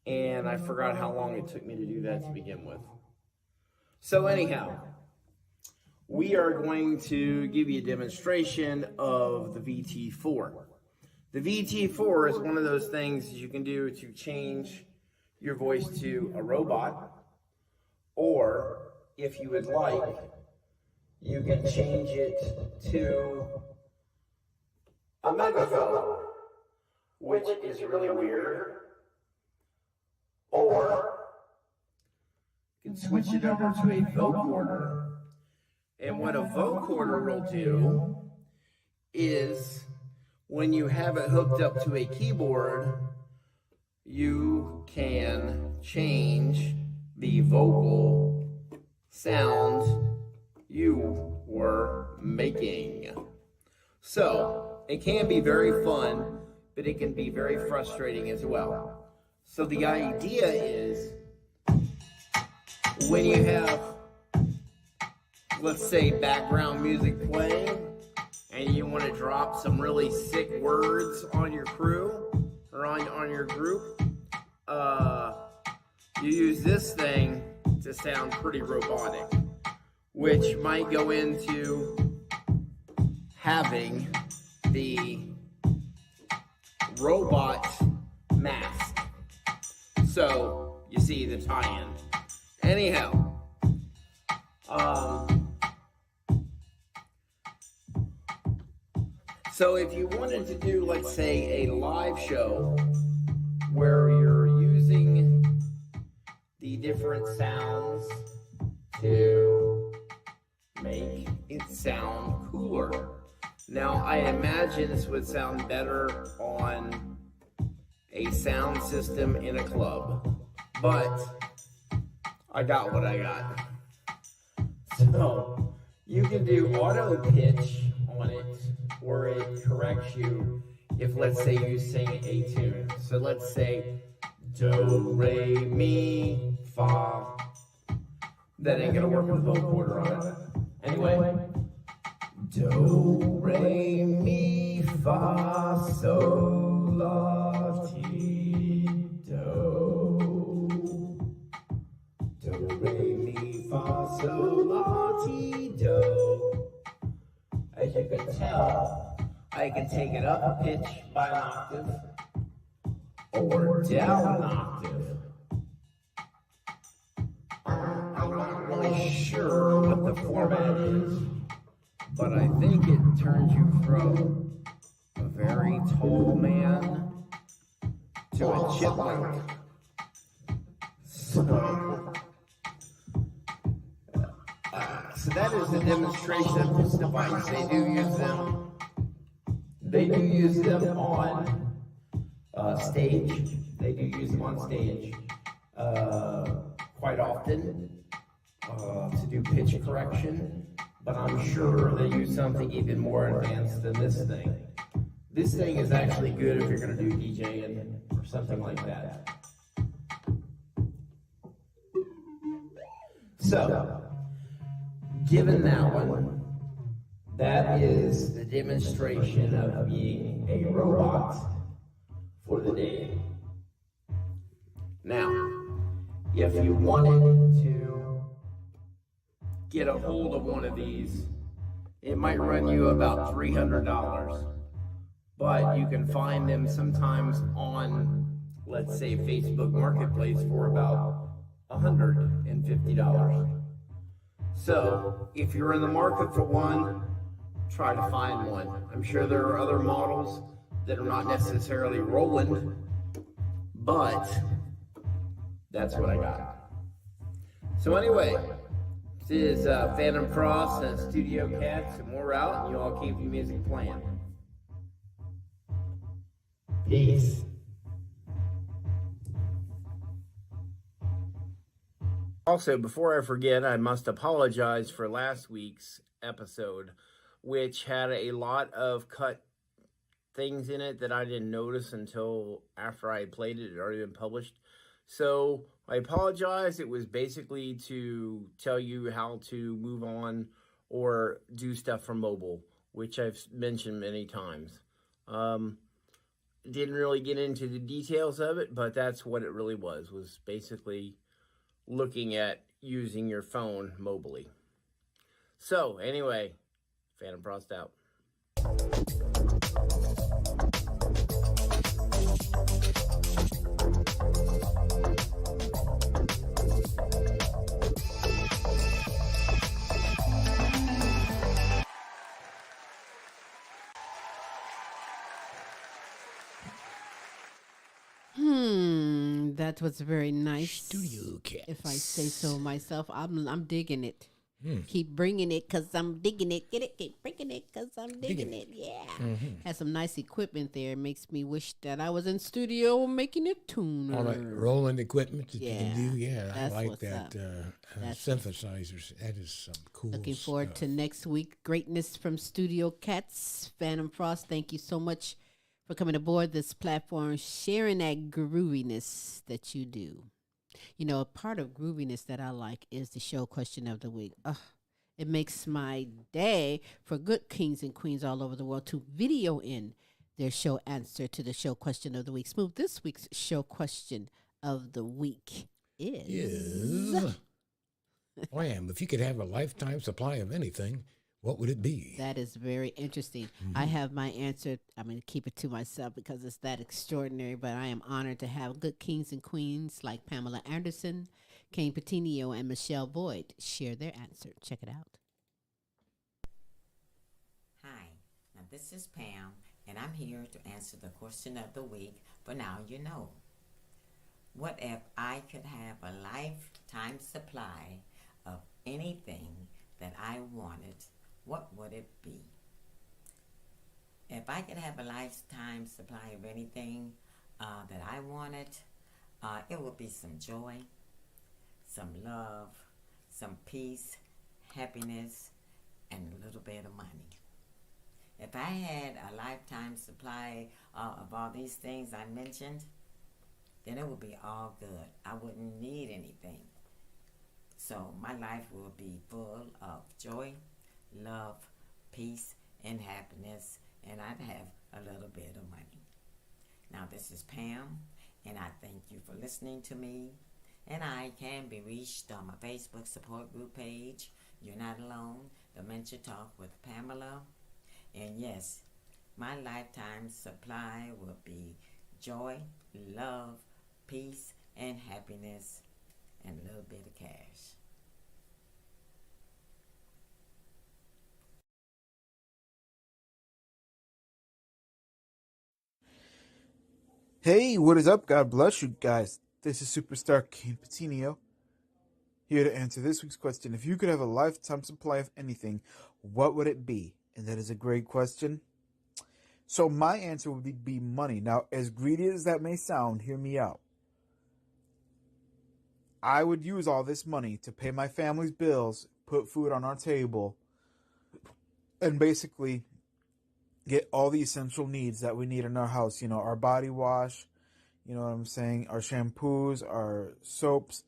and I forgot how long it took me to do that to begin with. So anyhow, we are going to give you a demonstration of the VT4. The VT4 is one of those things you can do to change your voice to a robot, or if you would like, you can change it to a megaphone, which is really weird, or you can switch it over to a vocoder. And what a vocoder will do is, when you have it hooked up to a keyboard, you can change the vocal sound you were making. So it can be very fun, but it can be very frustrating as well. So the idea is, when you have, let's say, background music playing, and you want to drop some really sick words on your crew, or on your group, you use this thing to sound pretty robotic, which might go into having the robot mask. So you see the tie-in. Anyhow, so if you wanted to do, let's say, a live show where you're using the different sounds to make it sound cooler. Now, I imagine this would sound better on a sound system in a club, but I got what I got. So you can do auto pitch on it, where it corrects you if, let's say, you sing a tune. So let's say do, re, mi, fa. That ain't gonna work with a vocoder on it. Anyway, do, re, mi, fa, sol, la, ti, do. Do, re, mi, fa, sol, la, ti, do. As you can tell, I can take it up a pitch by an octave, or down an octave. I'm not really sure what the format is, but I think it turns you from a very tall man to a chipmunk. So that is the demonstration of this device. They do use them on stage. They do use them on stage quite often to do pitch correction. But I'm sure they use something even more advanced than this thing. This thing is actually good if you're going to do DJing or something like that. So, given that one, that is the demonstration of being a robot for the day. Now, if you wanted to get a hold of one of these, it might run you about $300, but you can find them sometimes on, let's say, Facebook Marketplace for about $150. So, if you're in the market for one, try to find one. I'm sure there are other models that are not necessarily Roland, but that's what I got. So anyway, this is Phantom Cross and Studio Catz, and we're out, and you all keep your music playing. Peace. Also, before I forget, I must apologize for last week's episode, which had a lot of cut things in it that I didn't notice until after I had played it. It had already been published. So I apologize. It was basically to tell you how to move on or do stuff from mobile, which I've mentioned many times. Didn't really get into the details of it, but that's what it really was basically looking at using your phone mobily. So anyway, Phantom Frost out. That was very nice. Studio Catz. If I say so myself, I'm digging it. Keep bringing it because I'm digging it. Get it? Keep bringing it because I'm digging it. Yeah. Has some nice equipment there. It makes me wish that I was in studio making a tuner. All that rolling equipment that you can do. Yeah, That's I like what's that. Synthesizers. That is some cool Looking stuff. forward to next week. Greatness from Studio Catz. Phantom Frost, thank you so much for coming aboard this platform, sharing that grooviness that you do. You know, a part of grooviness that I like is the show question of the week. It makes my day for good kings and queens all over the world to video in their show answer to the show question of the week. Smooth, this week's show question of the week is... Wham, if you could have a lifetime supply of anything, what would it be? That is very interesting. I have my answer. I'm going to keep it to myself because it's that extraordinary, but I am honored to have good kings and queens like Pamela Anderson, Kayne Petiniot, and Michele Boyd share their answer. Check it out. Hi, now this is Pam, and I'm here to answer the question of the week for Now You Know. What if I could have a lifetime supply of anything that I wanted? What would it be? If I could have a lifetime supply of anything that I wanted, it would be some joy, some love, some peace, happiness, and a little bit of money. If I had a lifetime supply of all these things I mentioned, then it would be all good. I wouldn't need anything. So my life will be full of joy, love, peace, and happiness, and I'd have a little bit of money. Now this is Pam, and I thank you for listening to me. And I can be reached on my Facebook support group page, You're Not Alone, Dementia Talk with Pamela. And yes, my lifetime supply will be joy, love, peace, and happiness, and a little bit of cash. Hey, what is up? God bless you guys. This is Superstar Kayne Petiniot, here to answer this week's question. If you could have a lifetime supply of anything, what would it be? And that is a great question. So my answer would be money. Now, as greedy as that may sound, hear me out. I would use all this money to pay my family's bills, put food on our table, and basically get all the essential needs that we need in our house. You know, our body wash, you know what I'm saying, our shampoos, our soaps,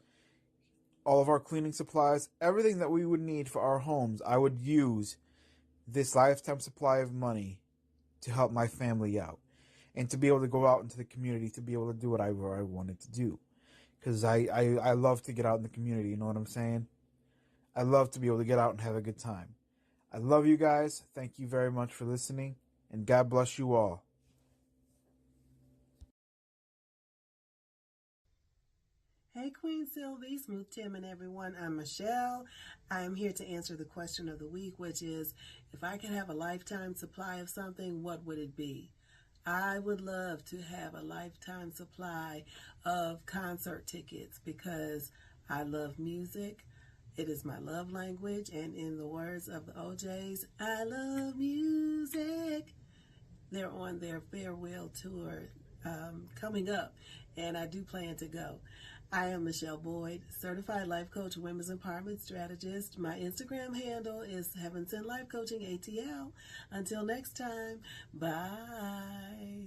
all of our cleaning supplies, everything that we would need for our homes. I would use this lifetime supply of money to help my family out and to be able to go out into the community, to be able to do what I wanted to do. Because I love to get out in the community, you know what I'm saying? I love to be able to get out and have a good time. I love you guys. Thank you very much for listening, and God bless you all. Hey, Queen Silvy, Smooth Tim, and everyone. I'm Michele. I am here to answer the question of the week, which is, if I could have a lifetime supply of something, what would it be? I would love to have a lifetime supply of concert tickets because I love music. It is my love language, and in the words of the OJs, I love music. They're on their farewell tour coming up, and I do plan to go. I am Michele Boyd, Certified Life Coach, Women's Empowerment Strategist. My Instagram handle is Heaven Sent Life Coaching ATL. Until next time, bye.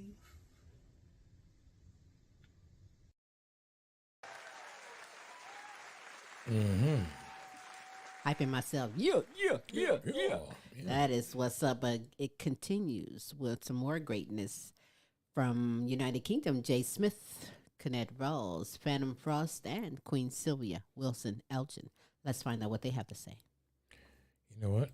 Hyping myself. Yeah. That is what's up. But it continues with some more greatness from United Kingdom. Jay Smith, Kennette, Rawls, Fanthom Frost, and Queen Sylvia Wilson Elgin. Let's find out what they have to say. You know what?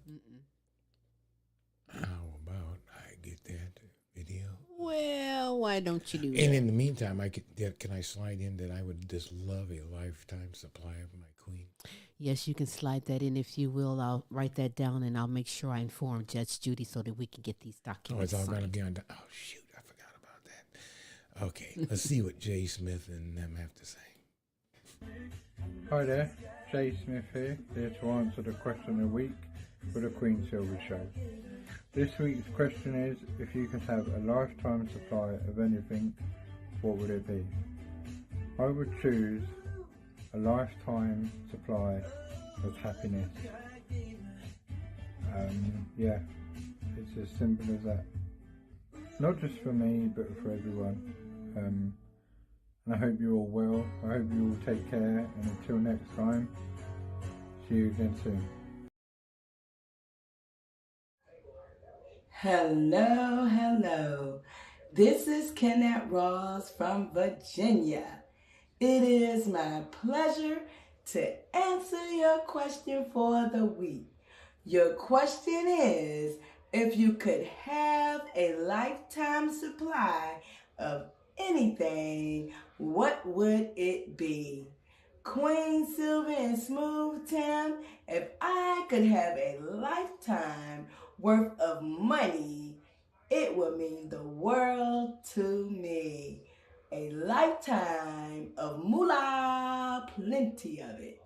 How about I get that video? Well, why don't you do And that? in the meantime, can I slide in that I would just love a lifetime supply of my queen? Yes, you can slide that in if you will. I'll write that down, and I'll make sure I inform Judge Judy so that we can get these documents Oh, it's all going to signed. be on. Oh, shoot. I forgot about that. Okay. Let's see what Jay Smith and them have to say. Hi there. Jay Smith here to answer the question of the week for the Queen Silvy Show. This week's question is, if you could have a lifetime supply of anything, what would it be? I would choose a lifetime supply of happiness. Yeah, it's as simple as that. Not just for me, but for everyone. And I hope you're all well. I hope you all take care. And until next time, see you again soon. Hello. This is Kennette Rawls from Virginia. It is my pleasure to answer your question for the week. Your question is, if you could have a lifetime supply of anything, what would it be? Queen Silvy and Smooth Tim, if I could have a lifetime worth of money, it would mean the world to me. A lifetime of moolah, plenty of it.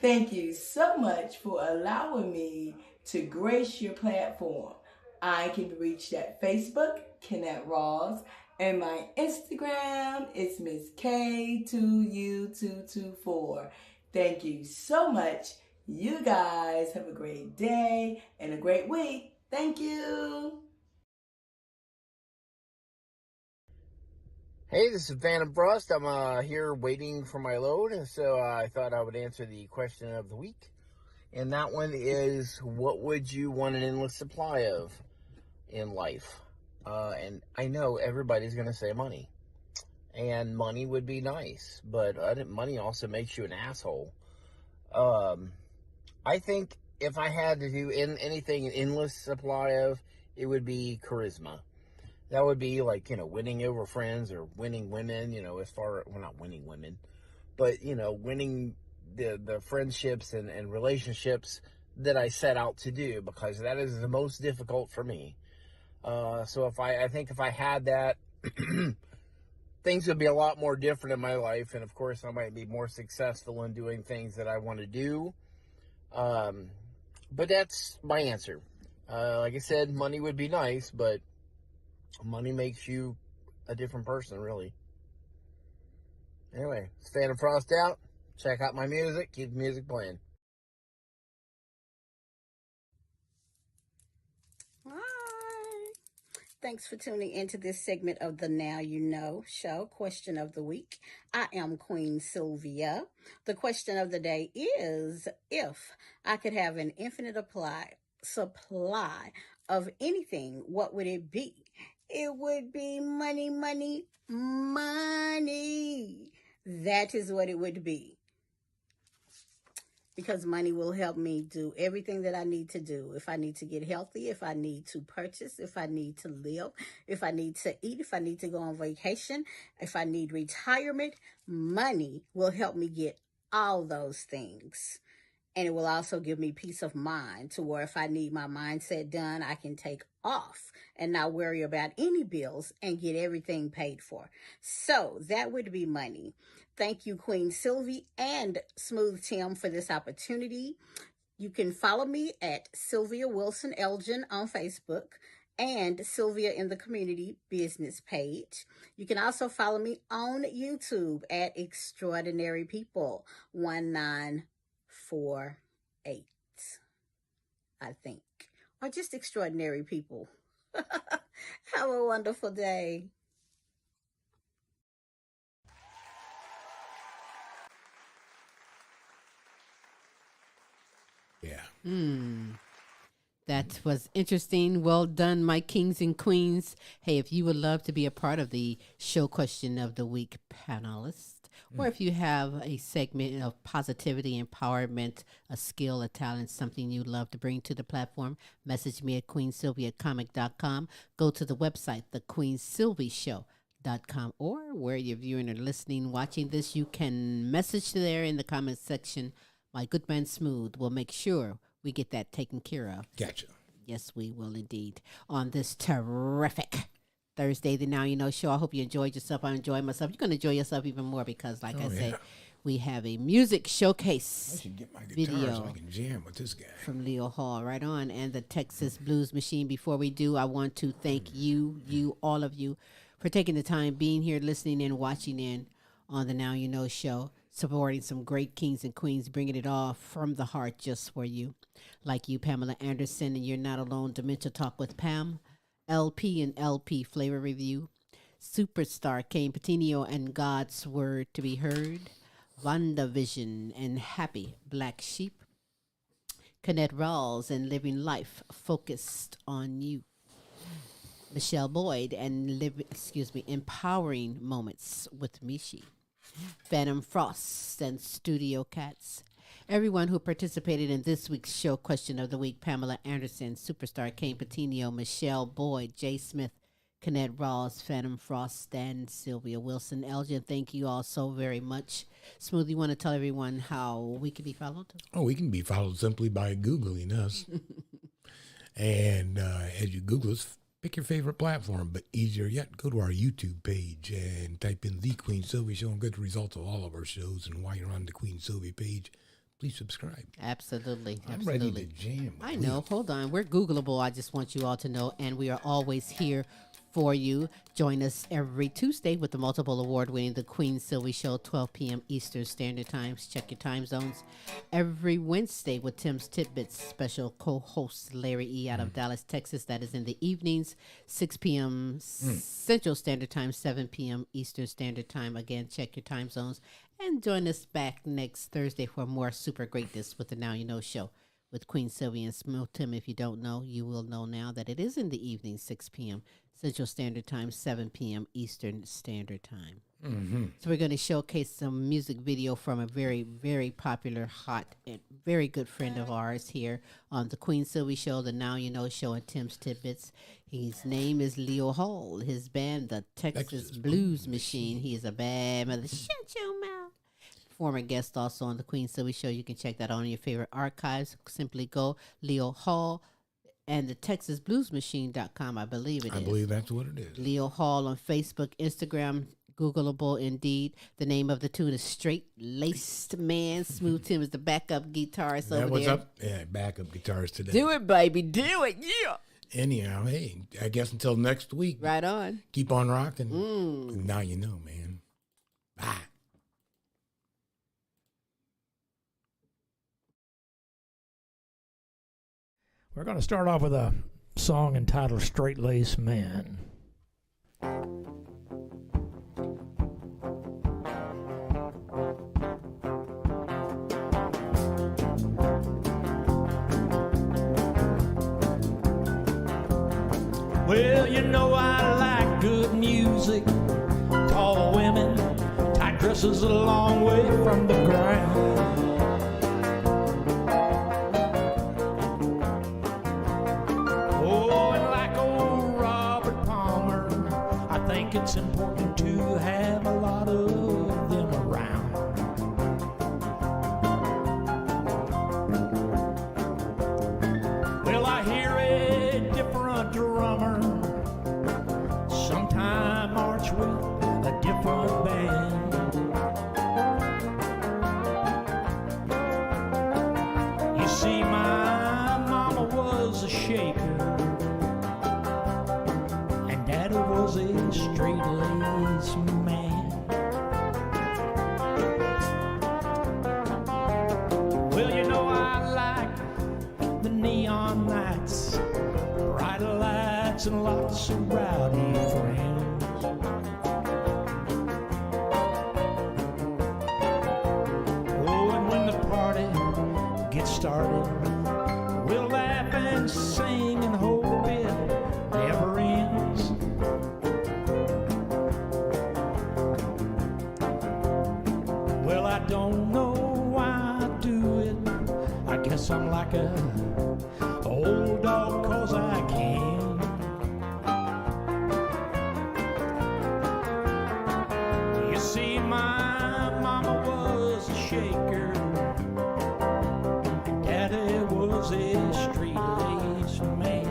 Thank you so much for allowing me to grace your platform. I can be reached at Facebook, Kennette Rawls, and my Instagram is Miss K2U224. Thank you so much. You guys have a great day and a great week. Thank you. Hey, this is Fanthom Frost. I'm here waiting for my load, so I thought I would answer the question of the week. And that one is, what would you want an endless supply of in life? And I know everybody's going to say money. And money would be nice, but money also makes you an asshole. I think if I had to do anything an endless supply of, it would be charisma. That would be like, winning over friends or winning women, not winning women, but, winning the friendships and relationships that I set out to do, because that is the most difficult for me. So I think if I had that, things would be a lot more different in my life. And of course I might be more successful in doing things that I want to do. But that's my answer. Like I said, money would be nice, but money makes you a different person, really. Anyway, it's Fanthom Frost out. Check out my music. Keep the music playing. Hi. Thanks for tuning into this segment of the Now You Know show, question of the week. I am Queen Sylvia. The question of the day is, if I could have an infinite supply of anything, what would it be? It would be money, money, money. That is what it would be. Because money will help me do everything that I need to do. If I need to get healthy, if I need to purchase, if I need to live, if I need to eat, if I need to go on vacation, if I need retirement, money will help me get all those things. And it will also give me peace of mind to where if I need my mindset done, I can take off and not worry about any bills and get everything paid for. So that would be money. Thank you, Queen Silvy and Smooth Tim, for this opportunity. You can follow me at Sylvia Wilson Elgin on Facebook and Sylvia in the Community business page. You can also follow me on YouTube at Extraordinary People 1948, I think. Or just Extraordinary People. Have a wonderful day. Yeah. That was interesting. Well done, my kings and queens. Hey, if you would love to be a part of the show question of the week panelist, or if you have a segment of positivity, empowerment, a skill, a talent, something you'd love to bring to the platform, message me at queensylvia@comic.com. Go to the website, thequeensylvyshow.com, or where you're viewing or listening, watching this, you can message there in the comment section. My good man Smooth will make sure we get that taken care of. Gotcha. Yes, we will indeed. On this terrific Thursday, the Now You Know show. I hope you enjoyed yourself. I enjoyed myself. You're going to enjoy yourself even more because, like I say, we have a music showcase. I should get my guitar video so I can jam with this guy. From Leo Hall, right on, and the Texas Blues Machine. Before we do, I want to thank you, all of you, for taking the time, being here, listening in, watching in on the Now You Know show, supporting some great kings and queens, bringing it all from the heart just for you. Like you, Pamela Anderson, and You're Not Alone, Dementia Talk with Pam, LP and LP Flavor Review, Superstar Kayne, Petiniot and God's Word to be Heard, Vonda Vision and Happy Black Sheep, Kennette Rawls and Living Life Focused on You, Michele Boyd and Empowering Moments with Michi, Phantom Frost and Studio Catz. Everyone who participated in this week's show question of the week: Pamela Anderson, Superstar Kayne, Petiniot, Michele Boyd, Jay Smith, Kennette Rawls, Phantom Frost, and Sylvia Wilson. Elgin, thank you all so very much. Smooth, you want to tell everyone how we can be followed? Oh, we can be followed simply by Googling us. And as you Google us, pick your favorite platform, but easier yet, go to our YouTube page and type in The Queen Sylvie Show and get the results of all of our shows. And while you're on the Queen Sylvie page, please subscribe. Absolutely. I'm ready to jam. I know. Hold on. We're Googleable. I just want you all to know. And we are always here for you. Join us every Tuesday with the multiple award-winning The Queen Sylvie Show, 12 p.m. Eastern Standard Times. Check your time zones. Every Wednesday with Tim's Tidbits, special co-host Larry E. out of Dallas, Texas. That is in the evenings, 6 p.m. Central Standard Time, 7 p.m. Eastern Standard Time. Again, check your time zones. And join us back next Thursday for more super greatness with the Now You Know show with Queen Sylvia and Smooth Tim. If you don't know, you will know now that it is in the evening, 6 p.m. Central Standard Time, 7 p.m. Eastern Standard Time. Mm-hmm. So we're going to showcase some music video from a very, very popular, hot, and very good friend of ours here on the Queen Sylvie Show, the Now You Know show, and Tim's Tidbits. His name is Leo Hall. His band, the Texas Blues Machine. He is a bad mother. Shut your mouth. Former guest also on the Queen Sylvie Show. You can check that out on your favorite archives. Simply go Leo Hall and the TexasBluesMachine.com, I believe it is. I believe that's what it is. Leo Hall on Facebook, Instagram, Googleable indeed. The name of the tune is Straight Laced Man. Smooth Tim is the backup guitarist over what's there. Up? Yeah, backup guitarist today. Do it, baby. Do it. Yeah. Anyhow, hey, I guess until next week. Right on. Keep on rocking. Now you know, man. Bye. We're going to start off with a song entitled Straight Laced Man. Well, you know I like good music, tall women, tight dresses a long way from the ground. It's important to have a lot of them around. Well, I hear a different drummer sometime march with a different band. You see, my mama was a shaker a straight-laced man. Well, you know I like the neon nights, bright lights and lots of rowdy friends. Oh, and when the party gets started, we'll laugh and sing and hope it never ends. Well, I don't know why I do it. I guess I'm like a old dog 'cause I can. You see, my mama was a shaker. Daddy was a straight-laced man.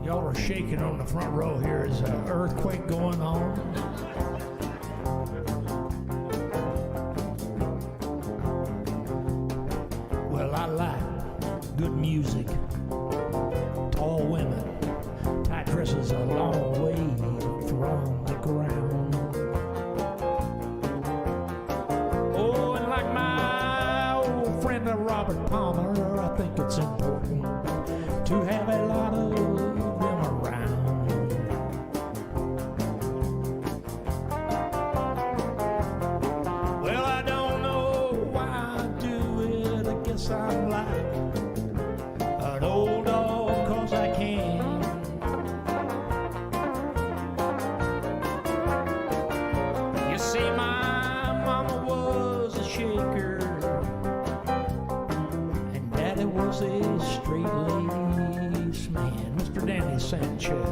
Y'all are shaking on the front row here. Is an earthquake going on? Well, I like good music, tall women, tight dresses a long way from the ground. Oh, and like my old friend Robert Palmer, I think it's important to have a lot of them around. Well, I don't know why I do it. I guess I'm like an old dog 'cause I can. You see, my mama was a shaker, and daddy was a straight-laced man. Mr. Danny Sanchez.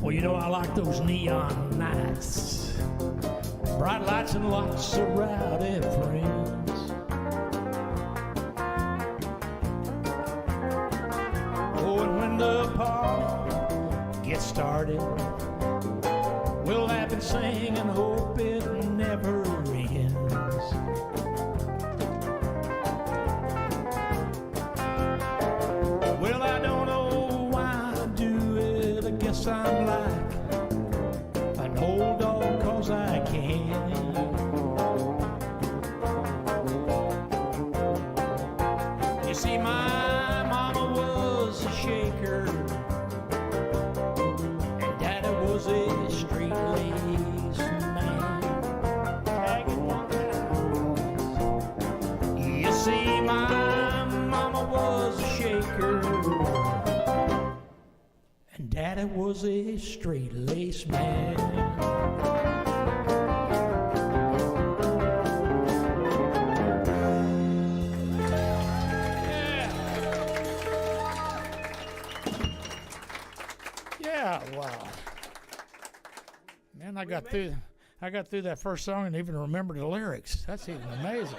Well, you know, I like those neon nights, bright lights and lots of rowdy friends. Oh, and when the party gets started, we'll laugh and sing and hope it never ends. Well, I don't know why I do it. I guess I'm like an old dog 'cause I can. You see, my mama was a shaker, and daddy was a straight-laced man. You see, my mama was a shaker, and daddy was a straight-laced man. Yeah, wow. Man, I got I got through that first song and even remembered the lyrics. That's even amazing.